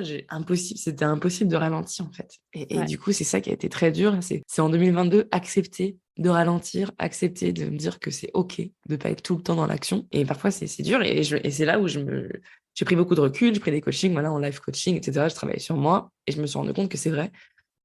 c'était impossible de ralentir en fait. Et Ouais. du coup, c'est ça qui a été très dur. C'est en 2022, accepter de ralentir, accepter de me dire que c'est OK de pas être tout le temps dans l'action. Et parfois, c'est dur. Et c'est là où j'ai pris beaucoup de recul, j'ai pris des coachings, voilà, en live coaching, etc. Je travaillais sur moi et je me suis rendu compte que c'est vrai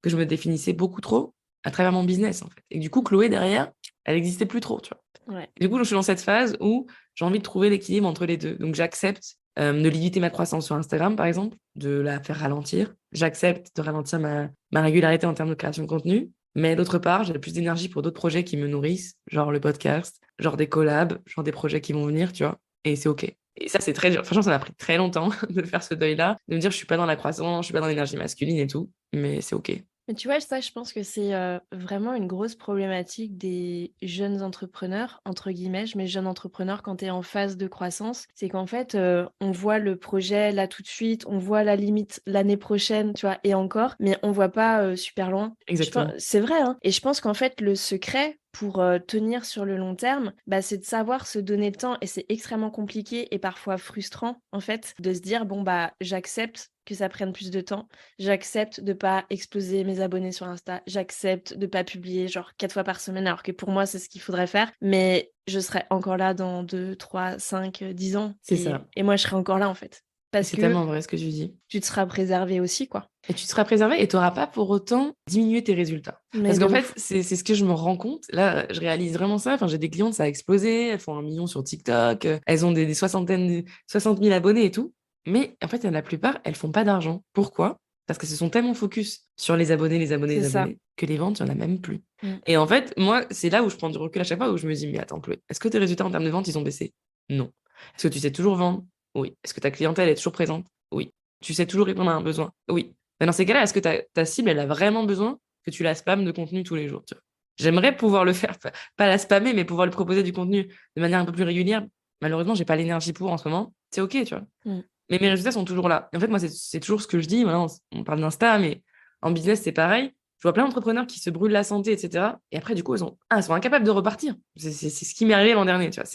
que je me définissais beaucoup trop à travers mon business en fait. Et du coup, Chloé derrière, elle n'existait plus trop, tu vois. Ouais. Du coup, je suis dans cette phase où j'ai envie de trouver l'équilibre entre les deux. Donc, j'accepte de limiter ma croissance sur Instagram, par exemple, de la faire ralentir. J'accepte de ralentir ma régularité en termes de création de contenu. Mais d'autre part, j'ai plus d'énergie pour d'autres projets qui me nourrissent, genre le podcast, genre des collabs, genre des projets qui vont venir, tu vois. Et c'est OK. Et ça, c'est très dur. Franchement, ça m'a pris très longtemps de faire ce deuil-là, de me dire je suis pas dans la croissance, je suis pas dans l'énergie masculine et tout. Mais c'est OK. Mais tu vois, ça, je pense que c'est, vraiment une grosse problématique des «jeunes entrepreneurs», entre guillemets. Je mets «jeunes entrepreneurs» quand tu es en phase de croissance. C'est qu'en fait, on voit le projet là tout de suite, on voit la limite l'année prochaine, tu vois? Et encore, mais on voit pas, super loin. Je pen Exactement. C'est vrai, hein, et je pense qu'en fait, le secret pour, tenir sur le long terme, bah, c'est de savoir se donner le temps, et c'est extrêmement compliqué et parfois frustrant, en fait, de se dire: «Bon, bah, j'accepte que ça prenne plus de temps. J'accepte de pas exploser mes abonnés sur Insta. J'accepte de pas publier genre 4 fois par semaine, alors que pour moi, c'est ce qu'il faudrait faire. Mais je serai encore là dans 2, 3, 5, 10 ans, C'est ça. et moi, je serai encore là, en fait. Et Parce c'est que tellement vrai ce que tu dis. tu te seras préservé aussi, quoi. Et tu seras préservé et tu auras pas pour autant diminué tes résultats. Mais Parce de qu'en fait, ouf. c'est ce que je me rends compte. Là, je réalise vraiment ça. Enfin, j'ai des clientes, ça a explosé. Elles font 1 million sur TikTok. Elles ont des soixantaines, 60 000 abonnés et tout. Mais en fait, la plupart, elles font pas d'argent. Pourquoi? Parce qu'elles se sont tellement focus sur les abonnés, les abonnés, C'est les ça. abonnés, que les ventes, il y en a même plus. Mmh. Et en fait, moi, c'est là où je prends du recul à chaque fois, où je me dis, mais attends, Chloé, est-ce que tes résultats en termes de vente, ils ont baissé? Non. Est-ce que tu sais toujours vendre? Oui. Est-ce que ta clientèle est toujours présente? Oui. Tu sais toujours répondre à un besoin? Oui. Mais dans ces cas-là, est-ce que ta cible, elle a vraiment besoin que tu la spammes de contenu tous les jours, tu vois? J'aimerais pouvoir le faire, pas la spammer, mais pouvoir lui proposer du contenu de manière un peu plus régulière. Malheureusement, j'ai pas l'énergie pour en ce moment. C'est OK, tu vois? Mmh. Mais mes résultats sont toujours là. Et en fait, moi, c'est toujours ce que je dis. Voilà, on parle d'Insta, mais en business, c'est pareil. Je vois plein d'entrepreneurs qui se brûlent la santé, et cetera, et après, du coup, elles sont incapables de repartir. C'est ce qui m'est arrivé l'an dernier, tu vois?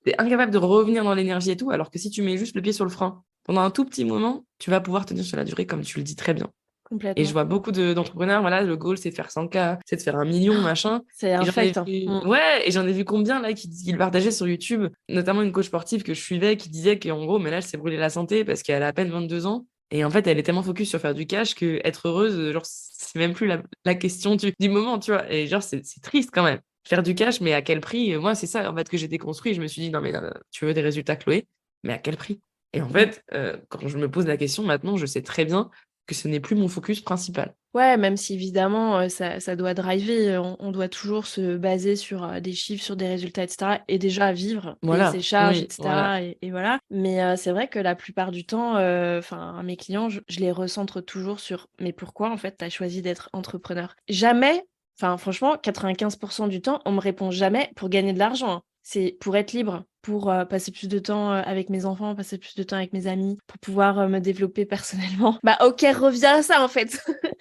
Tu incapable de revenir dans l'énergie et tout, alors que si tu mets juste le pied sur le frein pendant un tout petit moment, tu vas pouvoir tenir sur la durée comme tu le dis très bien. Et je Complètement. vois beaucoup d'entrepreneurs, voilà, le goal, c'est de faire 100 K, c'est de faire 1 million, machin. C'est Et j'en ai infect, hein. vu Mmh. ouais, et j'en ai vu combien là qui le partageaient sur YouTube, notamment une coach sportive que je suivais qui disait qu'en gros, mais là, elle s'est brûlée la santé parce qu'elle a à peine 22 ans et en fait, elle est tellement focus sur faire du cash qu'être heureuse, genre, c'est même plus la question du moment, tu vois? Et genre, c'est triste quand même. Faire du cash, mais à quel prix? Moi, c'est ça, en fait, que j'ai déconstruit. Je me suis dit: «Non mais, tu veux des résultats, Chloé, mais à quel prix?» Et en Mmh. fait, quand je me pose la question maintenant, je sais très bien que ce n'est plus mon focus principal. Ouais, même si évidemment, ça doit driver, on doit toujours se baser sur, des chiffres, sur des résultats et cetera, et déjà vivre, payer ses Voilà, charges et oui, voilà. cetera, et voilà. Mais, c'est vrai que la plupart du temps, enfin mes clients, je les recentre toujours sur: «Mais pourquoi en fait tu as choisi d'être entrepreneur?» Jamais, enfin franchement 95 du temps, on me répond jamais pour gagner de l'argent, hein. C'est pour être libre, pour, passer plus de temps, avec mes enfants, passer plus de temps avec mes amis, pour pouvoir, me développer personnellement. Bah OK, reviens à ça en fait.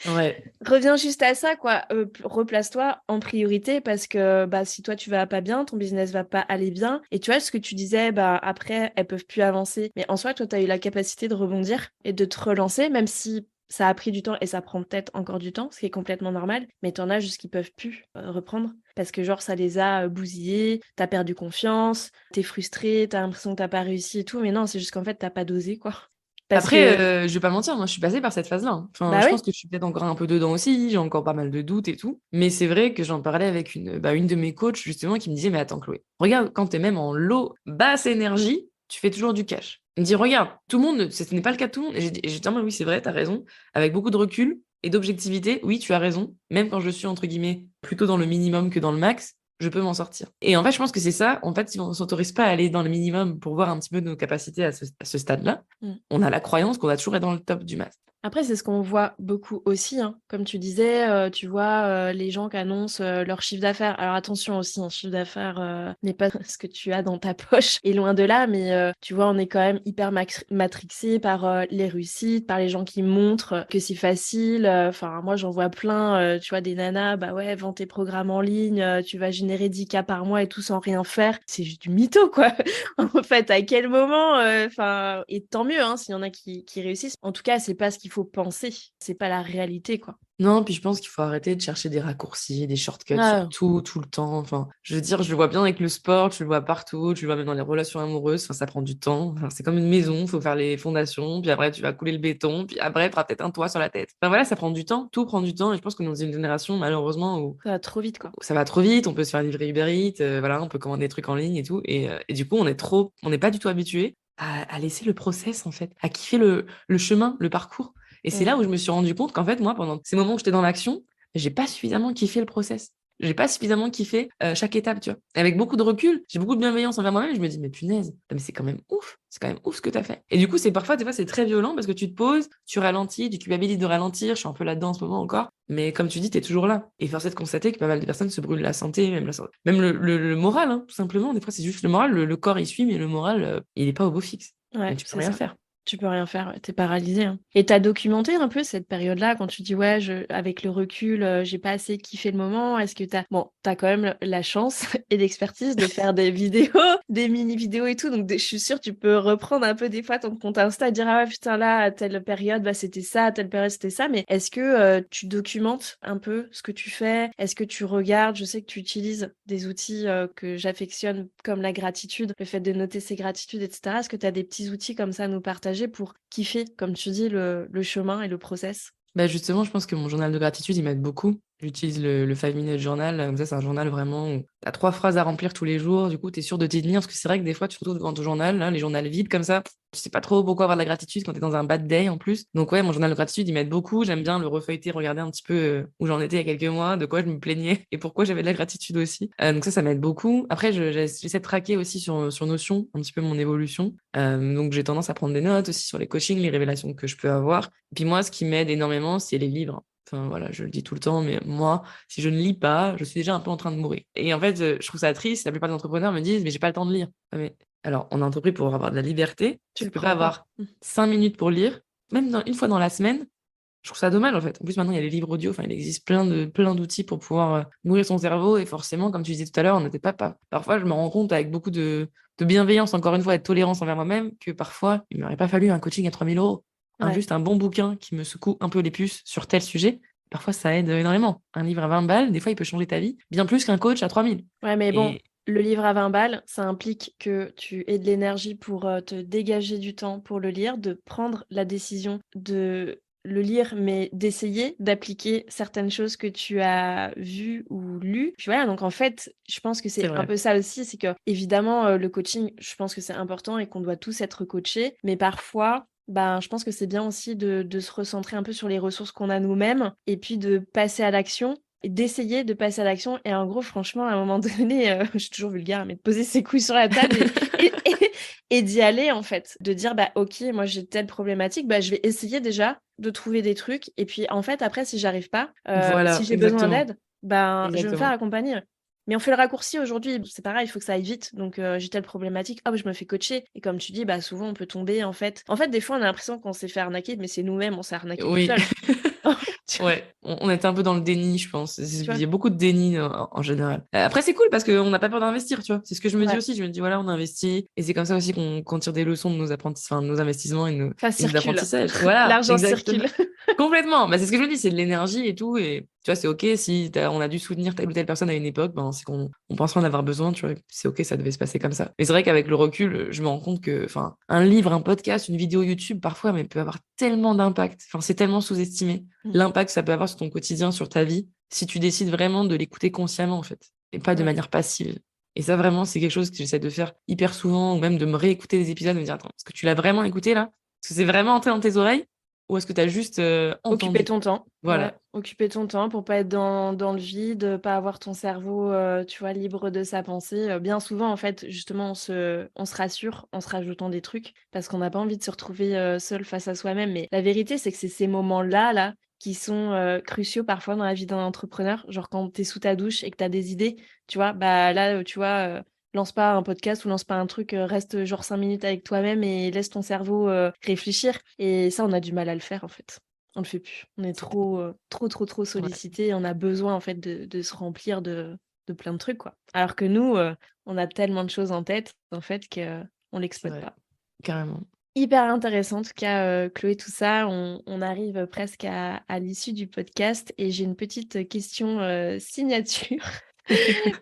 Ouais. Reviens juste à ça, quoi, p replace-toi en priorité, parce que, bah, si toi tu vas pas bien, ton business va pas aller bien, et tu vois ce que tu disais, bah, après elles peuvent plus avancer. Mais en soi, toi, tu as eu la capacité de rebondir et de te relancer, même si ça a pris du temps et ça prend peut-être encore du temps, ce qui est complètement normal, mais tu en as juste qui peuvent plus, reprendre parce que genre ça les a, bousillés, tu as perdu confiance, tu es frustré, tu as l'impression que tu as pas réussi et tout, mais non, c'est juste qu'en fait, tu as pas dosé, quoi. Parce Après, que je vais pas mentir, moi, je suis passée par cette phase-là, hein. Enfin, bah, je oui. pense que je suis peut-être encore un peu dedans aussi, j'ai encore pas mal de doutes et tout. Mais c'est vrai que j'en parlais avec une de mes coachs justement qui me disait: «Mais attends Chloé, regarde quand tu es même en low, basse énergie, tu fais toujours du cash». Il me dit: «Regarde, tout le monde ce n'est pas le cas de tout le monde» et j'ai dit: «Ah mais oui, c'est vrai, tu as raison». Avec beaucoup de recul et d'objectivité, oui, tu as raison. Même quand je suis entre guillemets «plutôt dans le minimum que dans le max», je peux m'en sortir. Et en fait, je pense que c'est ça, en fait, si on s'autorise pas à aller dans le minimum pour voir un petit peu nos capacités à ce stade-là, Mmh. on a la croyance qu'on va toujours être dans le top du max. Après, c'est ce qu'on voit beaucoup aussi, hein. Comme tu disais, tu vois, les gens qui annoncent, leur chiffre d'affaires. Alors attention aussi, un chiffre d'affaires, n'est pas ce que tu as dans ta poche, et loin de là, mais tu vois, on est quand même hyper matrixé par, les réussites, par les gens qui montrent que c'est facile, enfin moi j'en vois plein, tu vois, des nanas, bah ouais, vends tes programmes en ligne, tu vas générer 10K par mois et tout sans rien faire. C'est juste du mytho, quoi. En fait, à quel moment, enfin, et tant mieux, hein, s'il y en a qui réussissent. En tout cas, c'est pas ce qu'il faut penser, c'est pas la réalité, quoi. Non, puis je pense qu'il faut arrêter de chercher des raccourcis, des shortcuts sur Ah, tout, tout le temps. Enfin, je veux dire, je le vois bien avec le sport, tu le vois partout, tu le vois même dans les relations amoureuses. Enfin, ça prend du temps. Enfin, c'est comme une maison, il faut faire les fondations, puis après tu vas couler le béton, puis après tu auras peut-être un toit sur la tête. Enfin voilà, ça prend du temps, tout prend du temps. Et je pense qu'on est dans une génération, malheureusement, où ça va trop vite, quoi. ça va trop vite, on peut se faire livrer Uber Eats, voilà, on peut commander des trucs en ligne et tout. Et du coup, on n'est pas du tout habitué à laisser le process, en fait, à kiffer le chemin, le parcours. Et c'est Mmh. là où je me suis rendu compte qu'en fait, moi, pendant ces moments où j'étais dans l'action, j'ai pas suffisamment kiffé le process. j'ai pas suffisamment kiffé chaque étape, tu vois. Et avec beaucoup de recul, j'ai beaucoup de bienveillance envers moi-même. Je me dis, mais punaise, mais c'est quand même ouf. C'est quand même ouf ce que t'as fait. Et du coup, c'est parfois, des fois, c'est très violent parce que tu te poses, tu ralentis, tu culpabilises de ralentir. Je suis un peu là-dedans en ce moment encore. Mais comme tu dis, t'es toujours là. Et force est de constater que pas mal de personnes se brûlent la santé, même, même le moral, hein, tout simplement. Des fois, c'est juste le moral. Le corps, il suit, mais le moral, il est pas au beau fixe. Ouais, Et tu peux c'est rien ça. faire. Tu peux rien faire, ouais, t'es paralysé, hein. Et t'as documenté un peu cette période-là quand tu dis ouais, avec le recul, j'ai pas assez kiffé le moment. Est-ce que t'as quand même la chance et l'expertise de faire des vidéos, des mini-vidéos et tout. Donc je suis sûre tu peux reprendre un peu des fois ton compte Insta et dire ah ouais putain là à telle période bah c'était ça, à telle période c'était ça. Mais est-ce que tu documentes un peu ce que tu fais? Est-ce que tu regardes? Je sais que tu utilises des outils que j'affectionne comme la gratitude, le fait de noter ses gratitudes, etc. Est-ce que tu as des petits outils comme ça à nous partager pour kiffer, comme tu dis, le chemin et le process? Bah justement, je pense que mon journal de gratitude, il m'aide beaucoup. J'utilise le 5 minute journal. Comme ça, c'est un journal vraiment où tu as 3 phrases à remplir tous les jours. Du coup, tu es sûr de t'y tenir. Parce que c'est vrai que des fois, tu te retrouves devant ton journal, là, les journaux vides comme ça. Tu sais pas trop pourquoi avoir de la gratitude quand tu es dans un bad day en plus. Donc, ouais, mon journal de gratitude, il m'aide beaucoup. J'aime bien le refeuilleter, regarder un petit peu où j'en étais il y a quelques mois, de quoi je me plaignais et pourquoi j'avais de la gratitude aussi. Donc, ça m'aide beaucoup. Après, j'essaie de traquer aussi sur Notion un petit peu mon évolution. Donc, j'ai tendance à prendre des notes aussi sur les coachings, les révélations que je peux avoir. Et puis, moi, ce qui m'aide énormément, c'est les livres. Enfin, voilà, je le dis tout le temps, mais moi, si je ne lis pas, je suis déjà un peu en train de mourir. Et en fait, je trouve ça triste. La plupart des entrepreneurs me disent, mais j'ai pas le temps de lire. Mais alors, on a entrepris pour avoir de la liberté. Tu Tu le peux pas prends pas. avoir 5 minutes pour lire, même une fois dans la semaine. Je trouve ça dommage, en fait. En plus, maintenant, il y a les livres audio. Enfin, il existe plein d'outils pour pouvoir nourrir son cerveau. Et forcément, comme tu disais tout à l'heure, on n'était pas. Parfois, je me rends compte avec beaucoup de bienveillance, encore une fois, et de tolérance envers moi-même, que parfois, il m'aurait pas fallu un coaching à 3 000 euros. Ouais. Juste un bon bouquin qui me secoue un peu les puces sur tel sujet. Parfois, ça aide énormément. Un livre à 20 balles, des fois, il peut changer ta vie, bien plus qu'un coach à 3 000. Ouais, mais bon, Et le livre à 20 balles, ça implique que tu aies de l'énergie pour te dégager du temps pour le lire, de prendre la décision de le lire, mais d'essayer d'appliquer certaines choses que tu as vues ou lues. Puis voilà, donc en fait, je pense que c'est c'est un vrai. peu ça aussi, c'est que évidemment, le coaching, je pense que c'est important et qu'on doit tous être coachés, mais parfois, ben, je pense que c'est bien aussi de se recentrer un peu sur les ressources qu'on a nous-mêmes et puis de passer à l'action et d'essayer de passer à l'action. Et en gros, franchement, à un moment donné, je suis toujours vulgaire, mais de poser ses couilles sur la table et d'y aller, en fait. De dire, bah, ok, moi j'ai telle problématique, bah, je vais essayer déjà de trouver des trucs. Et puis, en fait, après, si j'arrive pas, si Voilà, j'ai besoin exactement. d'aide, ben, je vais me faire Exactement. accompagner. Mais on fait le raccourci aujourd'hui, c'est pareil, il faut que ça aille vite. Donc, j'ai telle problématique, hop, je me fais coacher. Et comme tu dis, bah, souvent, on peut tomber, en fait. En fait, des fois, on a l'impression qu'on s'est fait arnaquer, mais c'est nous-mêmes, on s'est arnaqué tout Oui. seul. Tu Ouais, on était un peu dans le déni, je pense. tu Il vois? y a beaucoup de déni en général. Après, c'est cool parce qu'on n'a pas peur d'investir, tu vois. C'est ce que je me dis Ouais. aussi. Je me dis, voilà, on investit. Et c'est comme ça aussi qu'on tire des leçons de nos enfin, de nos investissements Ça et nos circule. apprentissages. Voilà, L'argent exactement. circule. Complètement. Bah, c'est ce que je me dis, c'est de l'énergie et tout. Et tu vois, c'est OK si on a dû soutenir telle ou telle personne à une époque, ben, c'est qu'on pensait en avoir besoin, tu vois. C'est OK, ça devait se passer comme ça. Mais c'est vrai qu'avec le recul, je me rends compte que, enfin, un livre, un podcast, une vidéo YouTube, parfois, mais peut avoir tellement d'impact. Enfin, c'est tellement sous-estimé. Mm. L'impact que ça peut avoir sur ton quotidien, sur ta vie, si tu décides vraiment de l'écouter consciemment, en fait, et pas de Ouais. manière passive. Et ça, vraiment, c'est quelque chose que j'essaie de faire hyper souvent, ou même de me réécouter des épisodes, de me dire, attends, est-ce que tu l'as vraiment écouté là? Est-ce que c'est vraiment entré dans tes oreilles? Ou est-ce que tu as juste Occuper entendu? ton temps. Ouais, Voilà. occuper ton temps pour pas être dans le vide, pas avoir ton cerveau, tu vois, libre de sa pensée. Bien souvent, en fait, justement, on se rassure en se rajoutant des trucs parce qu'on n'a pas envie de se retrouver seul face à soi-même. Mais la vérité, c'est que c'est ces moments-là, là, qui sont cruciaux parfois dans la vie d'un entrepreneur. Genre quand tu es sous ta douche et que tu as des idées, tu vois, bah là, tu vois, lance pas un podcast ou lance pas un truc, reste genre 5 minutes avec toi-même et laisse ton cerveau réfléchir. Et ça, on a du mal à le faire, en fait. On le fait plus. On est C'est- trop Ouais, sollicité et on a besoin, en fait, de se remplir de plein de trucs, quoi. Alors que nous, on a tellement de choses en tête, en fait, qu'on c'est l'exploite vrai. pas. Carrément. Hyper intéressant, en tout cas, Chloé, tout ça. On arrive presque à l'issue du podcast et j'ai une petite question signature.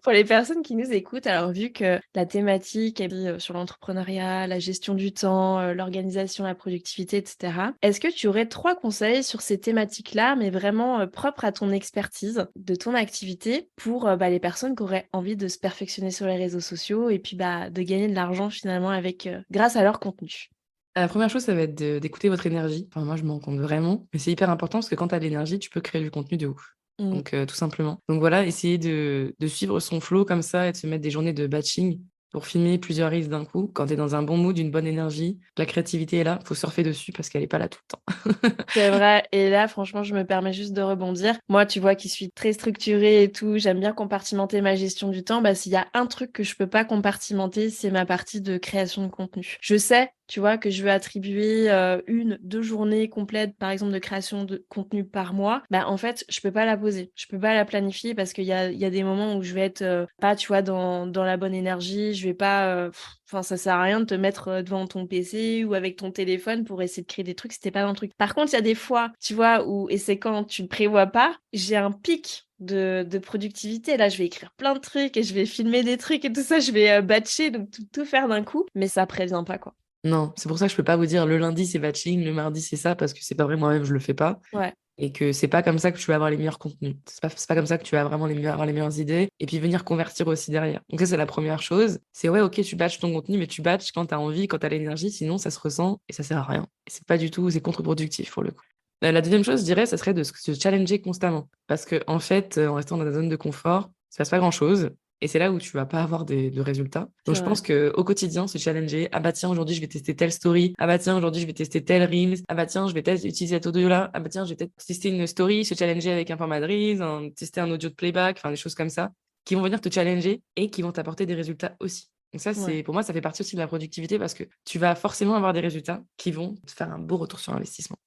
Pour les personnes qui nous écoutent, alors vu que la thématique est sur l'entrepreneuriat, la gestion du temps, l'organisation, la productivité, etc., est-ce que tu aurais 3 conseils sur ces thématiques-là, mais vraiment propres à ton expertise de ton activité pour bah, les personnes qui auraient envie de se perfectionner sur les réseaux sociaux et puis bah, de gagner de l'argent finalement avec, grâce à leur contenu? La première chose, ça va être d'écouter votre énergie. Enfin, moi, je m'en rends compte vraiment. Mais c'est hyper important parce que quand tu as de l'énergie, tu peux créer du contenu de ouf. Mmh. Donc, tout simplement. Donc voilà, essayer de suivre son flow comme ça et de se mettre des journées de batching pour filmer plusieurs reels d'un coup. Quand tu es dans un bon mood, une bonne énergie, la créativité est là, faut surfer dessus parce qu'elle est pas là tout le temps. C'est vrai et là, franchement, je me permets juste de rebondir. Moi, tu vois, qui suis très structurée et tout, j'aime bien compartimenter ma gestion du temps. Bah, s'il y a un truc que je peux pas compartimenter, c'est ma partie de création de contenu. Je sais, tu vois, que je veux attribuer 1, 2 journées complètes, par exemple, de création de contenu par mois. Bah, en fait, je peux pas la poser. Je peux pas la planifier parce qu'il y a des moments où je vais être pas, tu vois, dans la bonne énergie. Je vais pas. Enfin, ça sert à rien de te mettre devant ton PC ou avec ton téléphone pour essayer de créer des trucs si t'es pas dans le truc. Par contre, il y a des fois, tu vois, où, et c'est quand tu ne prévois pas, j'ai un pic de productivité. Là, je vais écrire plein de trucs et je vais filmer des trucs et tout ça, je vais batcher, donc tout faire d'un coup, mais ça prévient pas, quoi. Non, c'est pour ça que je peux pas vous dire le lundi c'est batching, le mardi c'est ça, parce que c'est pas vrai, moi-même je le fais pas. Ouais, Et que c'est pas comme ça que tu vas avoir les meilleurs contenus. C'est pas comme ça que tu vas vraiment avoir les meilleures idées et puis venir convertir aussi derrière. Donc ça, c'est la première chose. C'est ouais, ok, tu batches ton contenu, mais tu batches quand t'as envie, quand t'as l'énergie, sinon ça se ressent et ça sert à rien. Et c'est pas du tout, c'est contre-productif pour le coup. La deuxième chose, je dirais, ça serait de se challenger constamment. Parce que, en fait, en restant dans ta zone de confort, il se passe pas grand-chose. Et c'est là où tu vas pas avoir de résultats. Donc, c'est je vrai. pense qu'au quotidien, se challenger, ah bah tiens, aujourd'hui, je vais tester telle story. Ah bah tiens, aujourd'hui, je vais tester tel Reels. Ah bah tiens, je vais peut-être utiliser cet audio-là. Ah bah tiens, je vais peut-être tester une story, se challenger avec un format de Reels, tester un audio de playback, enfin, des choses comme ça, qui vont venir te challenger et qui vont t'apporter des résultats aussi. Donc ça, Ouais. pour moi, ça fait partie aussi de la productivité parce que tu vas forcément avoir des résultats qui vont te faire un beau retour sur investissement.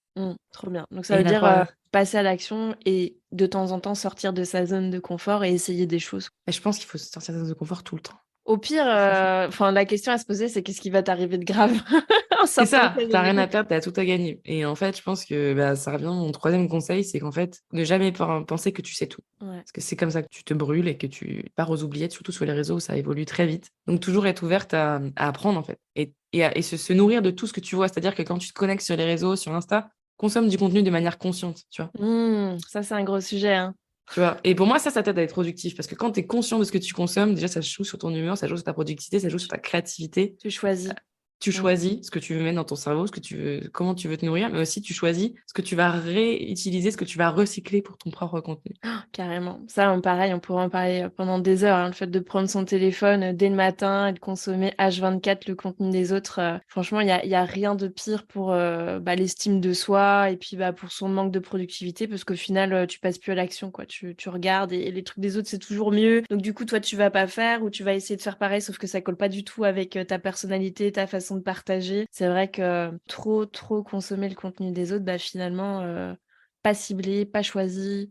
Trop bien. Donc ça Et veut la dire troisième, passer à l'action et de temps en temps sortir de sa zone de confort et essayer des choses. et je pense qu'il faut sortir de sa zone de confort tout le temps. Au pire, enfin, la question à se poser, c'est qu'est-ce qui va t'arriver de grave en C'est sortant de ça, ta t'as zone de rien à confort? perdre, t'as tout à gagner. Et en fait, je pense que bah, ça revient, mon troisième conseil, c'est qu'en fait, ne jamais penser que tu sais tout. Ouais. Parce que c'est comme ça que tu te brûles et que tu pars aux oubliettes, surtout sur les réseaux où ça évolue très vite. Donc toujours être ouverte à apprendre en fait. Et se nourrir de tout ce que tu vois. C'est-à-dire que quand tu te connectes sur les réseaux, sur Insta, consomme du contenu de manière consciente, tu vois. Ça, c'est un gros sujet, hein. Tu vois. Et pour moi, ça t'aide à être productif. Parce que quand tu es conscient de ce que tu consommes, déjà, ça joue sur ton humeur, ça joue sur ta productivité, ça joue sur ta créativité. Tu choisis. Tu Mmh. choisis ce que tu veux mettre dans ton cerveau, ce que tu veux, comment tu veux te nourrir, mais aussi tu choisis ce que tu vas réutiliser, ce que tu vas recycler pour ton propre contenu. Carrément. Ça, pareil, on pourrait en parler pendant des heures, hein. Le fait de prendre son téléphone dès le matin et de consommer H24 le contenu des autres, franchement, il y a rien de pire pour l'estime de soi et puis pour son manque de productivité parce qu'au final, tu passes plus à l'action, quoi. Tu regardes et les trucs des autres, c'est toujours mieux. Donc, du coup, toi, tu vas pas faire ou tu vas essayer de faire pareil, sauf que ça colle pas du tout avec ta personnalité, ta façon de partager. C'est vrai que trop, trop consommer le contenu des autres, finalement, pas ciblé, pas choisi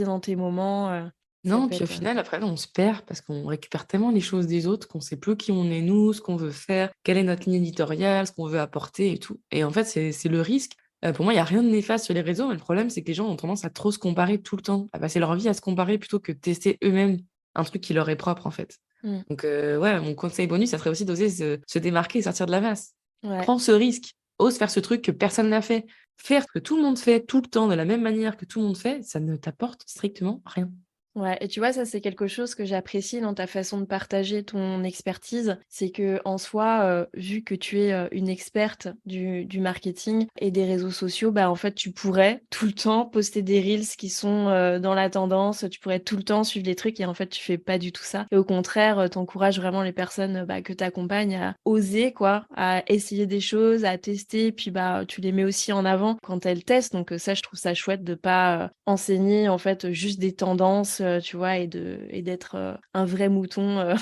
dans tes moments, ça Non, peut puis au être, final, après, on se perd parce qu'on récupère tellement les choses des autres qu'on sait plus qui on est nous, ce qu'on veut faire, quelle est notre ligne éditoriale, ce qu'on veut apporter et tout. Et en fait, c'est le risque. Pour moi, il y a rien de néfaste sur les réseaux, mais le problème, c'est que les gens ont tendance à trop se comparer tout le temps, à passer leur vie à se comparer plutôt que de tester eux-mêmes un truc qui leur est propre, en fait. mmh, Donc, ouais, mon conseil bonus, ça serait aussi d'oser se démarquer et sortir de la masse. ouais. Prends ce risque, ose faire ce truc que personne n'a fait. Faire ce que tout le monde fait tout le temps de la même manière que tout le monde fait, ça ne t'apporte strictement rien. Ouais, et tu vois, ça, c'est quelque chose que j'apprécie dans ta façon de partager ton expertise. C'est que en soi, vu que tu es une experte du marketing et des réseaux sociaux, en fait, tu pourrais tout le temps poster des reels qui sont dans la tendance. Tu pourrais tout le temps suivre des trucs et en fait, tu fais pas du tout ça. Et au contraire, t'encourages vraiment les personnes que tu accompagnes à oser, quoi, à essayer des choses, à tester. Puis tu les mets aussi en avant quand elles testent. Donc ça, je trouve ça chouette de pas enseigner en fait juste des tendances, tu vois, et d'être un vrai mouton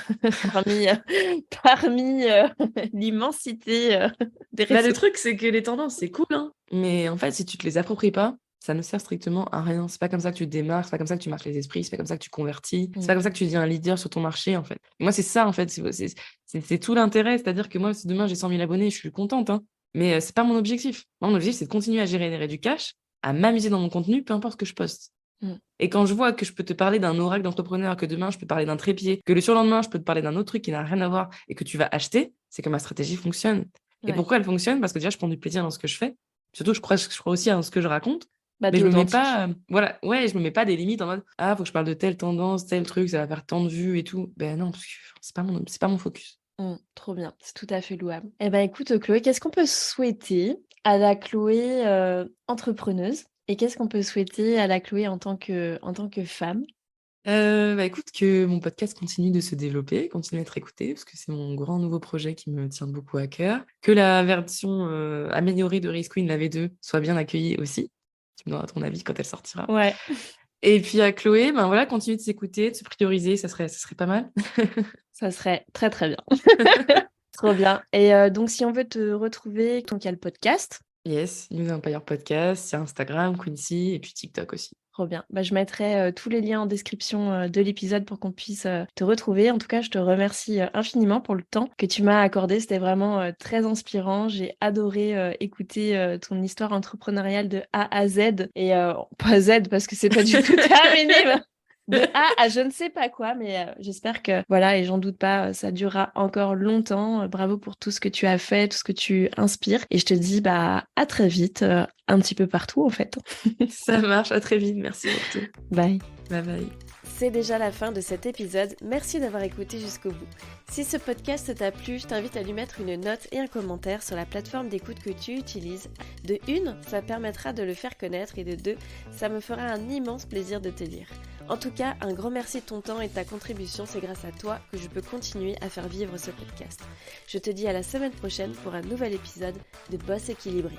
parmi parmi l'immensité des Bah, le réseaux. truc, c'est que les tendances, c'est cool, hein. Mais en fait, si tu te les appropries pas, ça ne sert strictement à rien. C'est pas comme ça que tu te démarques, c'est pas comme ça que tu marques les esprits, c'est pas comme ça que tu convertis, c'est Mm. pas comme ça que tu deviens un leader sur ton marché, en fait. Et moi, c'est ça, en fait. C'est tout l'intérêt. C'est-à-dire que moi, si demain j'ai 100 000 abonnés, je suis contente, hein. Mais c'est pas mon objectif. Moi, mon objectif, c'est de continuer à générer du cash, à m'amuser dans mon contenu, peu importe ce que je poste. Mm. Et quand je vois que je peux te parler d'un oracle d'entrepreneur, que demain je peux te parler d'un trépied, que le surlendemain je peux te parler d'un autre truc qui n'a rien à voir et que tu vas acheter, c'est que ma stratégie fonctionne. Et Ouais. pourquoi elle fonctionne? Parce que déjà je prends du plaisir dans ce que je fais. Surtout, je crois aussi à ce que je raconte. Mais T'es je me mets authentique. pas, voilà, ouais, je me mets pas des limites en mode, ah, faut que je parle de telle tendance, tel truc, ça va faire tant de vues et tout. Ben non, parce que c'est pas mon focus. Trop bien, c'est tout à fait louable. Eh ben écoute, Chloé, qu'est-ce qu'on peut souhaiter à la Chloé entrepreneuse Et qu'est-ce qu'on peut souhaiter à la Chloé en tant que femme? Écoute, que mon podcast continue de se développer, continue d'être écouté, parce que c'est mon grand nouveau projet qui me tient beaucoup à cœur. Que la version, améliorée de Race Queen, la V2, soit bien accueillie aussi. Tu me donneras ton avis quand elle sortira. Ouais, Et puis à Chloé, ben voilà, continue de s'écouter, de se prioriser, ça serait pas mal. ça serait très, très bien. Trop bien. Et donc si on veut te retrouver, donc il y a le podcast. Yes, News Empire Podcast, il y a Instagram, Quincy et puis TikTok aussi. Trop bien. Bah, je mettrai tous les liens en description de l'épisode pour qu'on puisse te retrouver. En tout cas, je te remercie infiniment pour le temps que tu m'as accordé. C'était vraiment très inspirant. J'ai adoré écouter ton histoire entrepreneuriale de A à Z. Et pas Z parce que c'est pas du tout terminé. Mais de A à je ne sais pas quoi, mais j'espère que, voilà, et j'en doute pas, ça durera encore longtemps. Bravo pour tout ce que tu as fait, tout ce que tu inspires. Et je te dis bah, à très vite, un petit peu partout en fait. Ça marche, à très vite, merci pour tout. Bye. Bye bye. C'est déjà la fin de cet épisode, merci d'avoir écouté jusqu'au bout. Si ce podcast t'a plu, je t'invite à lui mettre une note et un commentaire sur la plateforme d'écoute que tu utilises. De une, ça permettra de le faire connaître et de deux, ça me fera un immense plaisir de te lire. En tout cas, un grand merci de ton temps et de ta contribution, c'est grâce à toi que je peux continuer à faire vivre ce podcast. Je te dis à la semaine prochaine pour un nouvel épisode de Boss équilibré.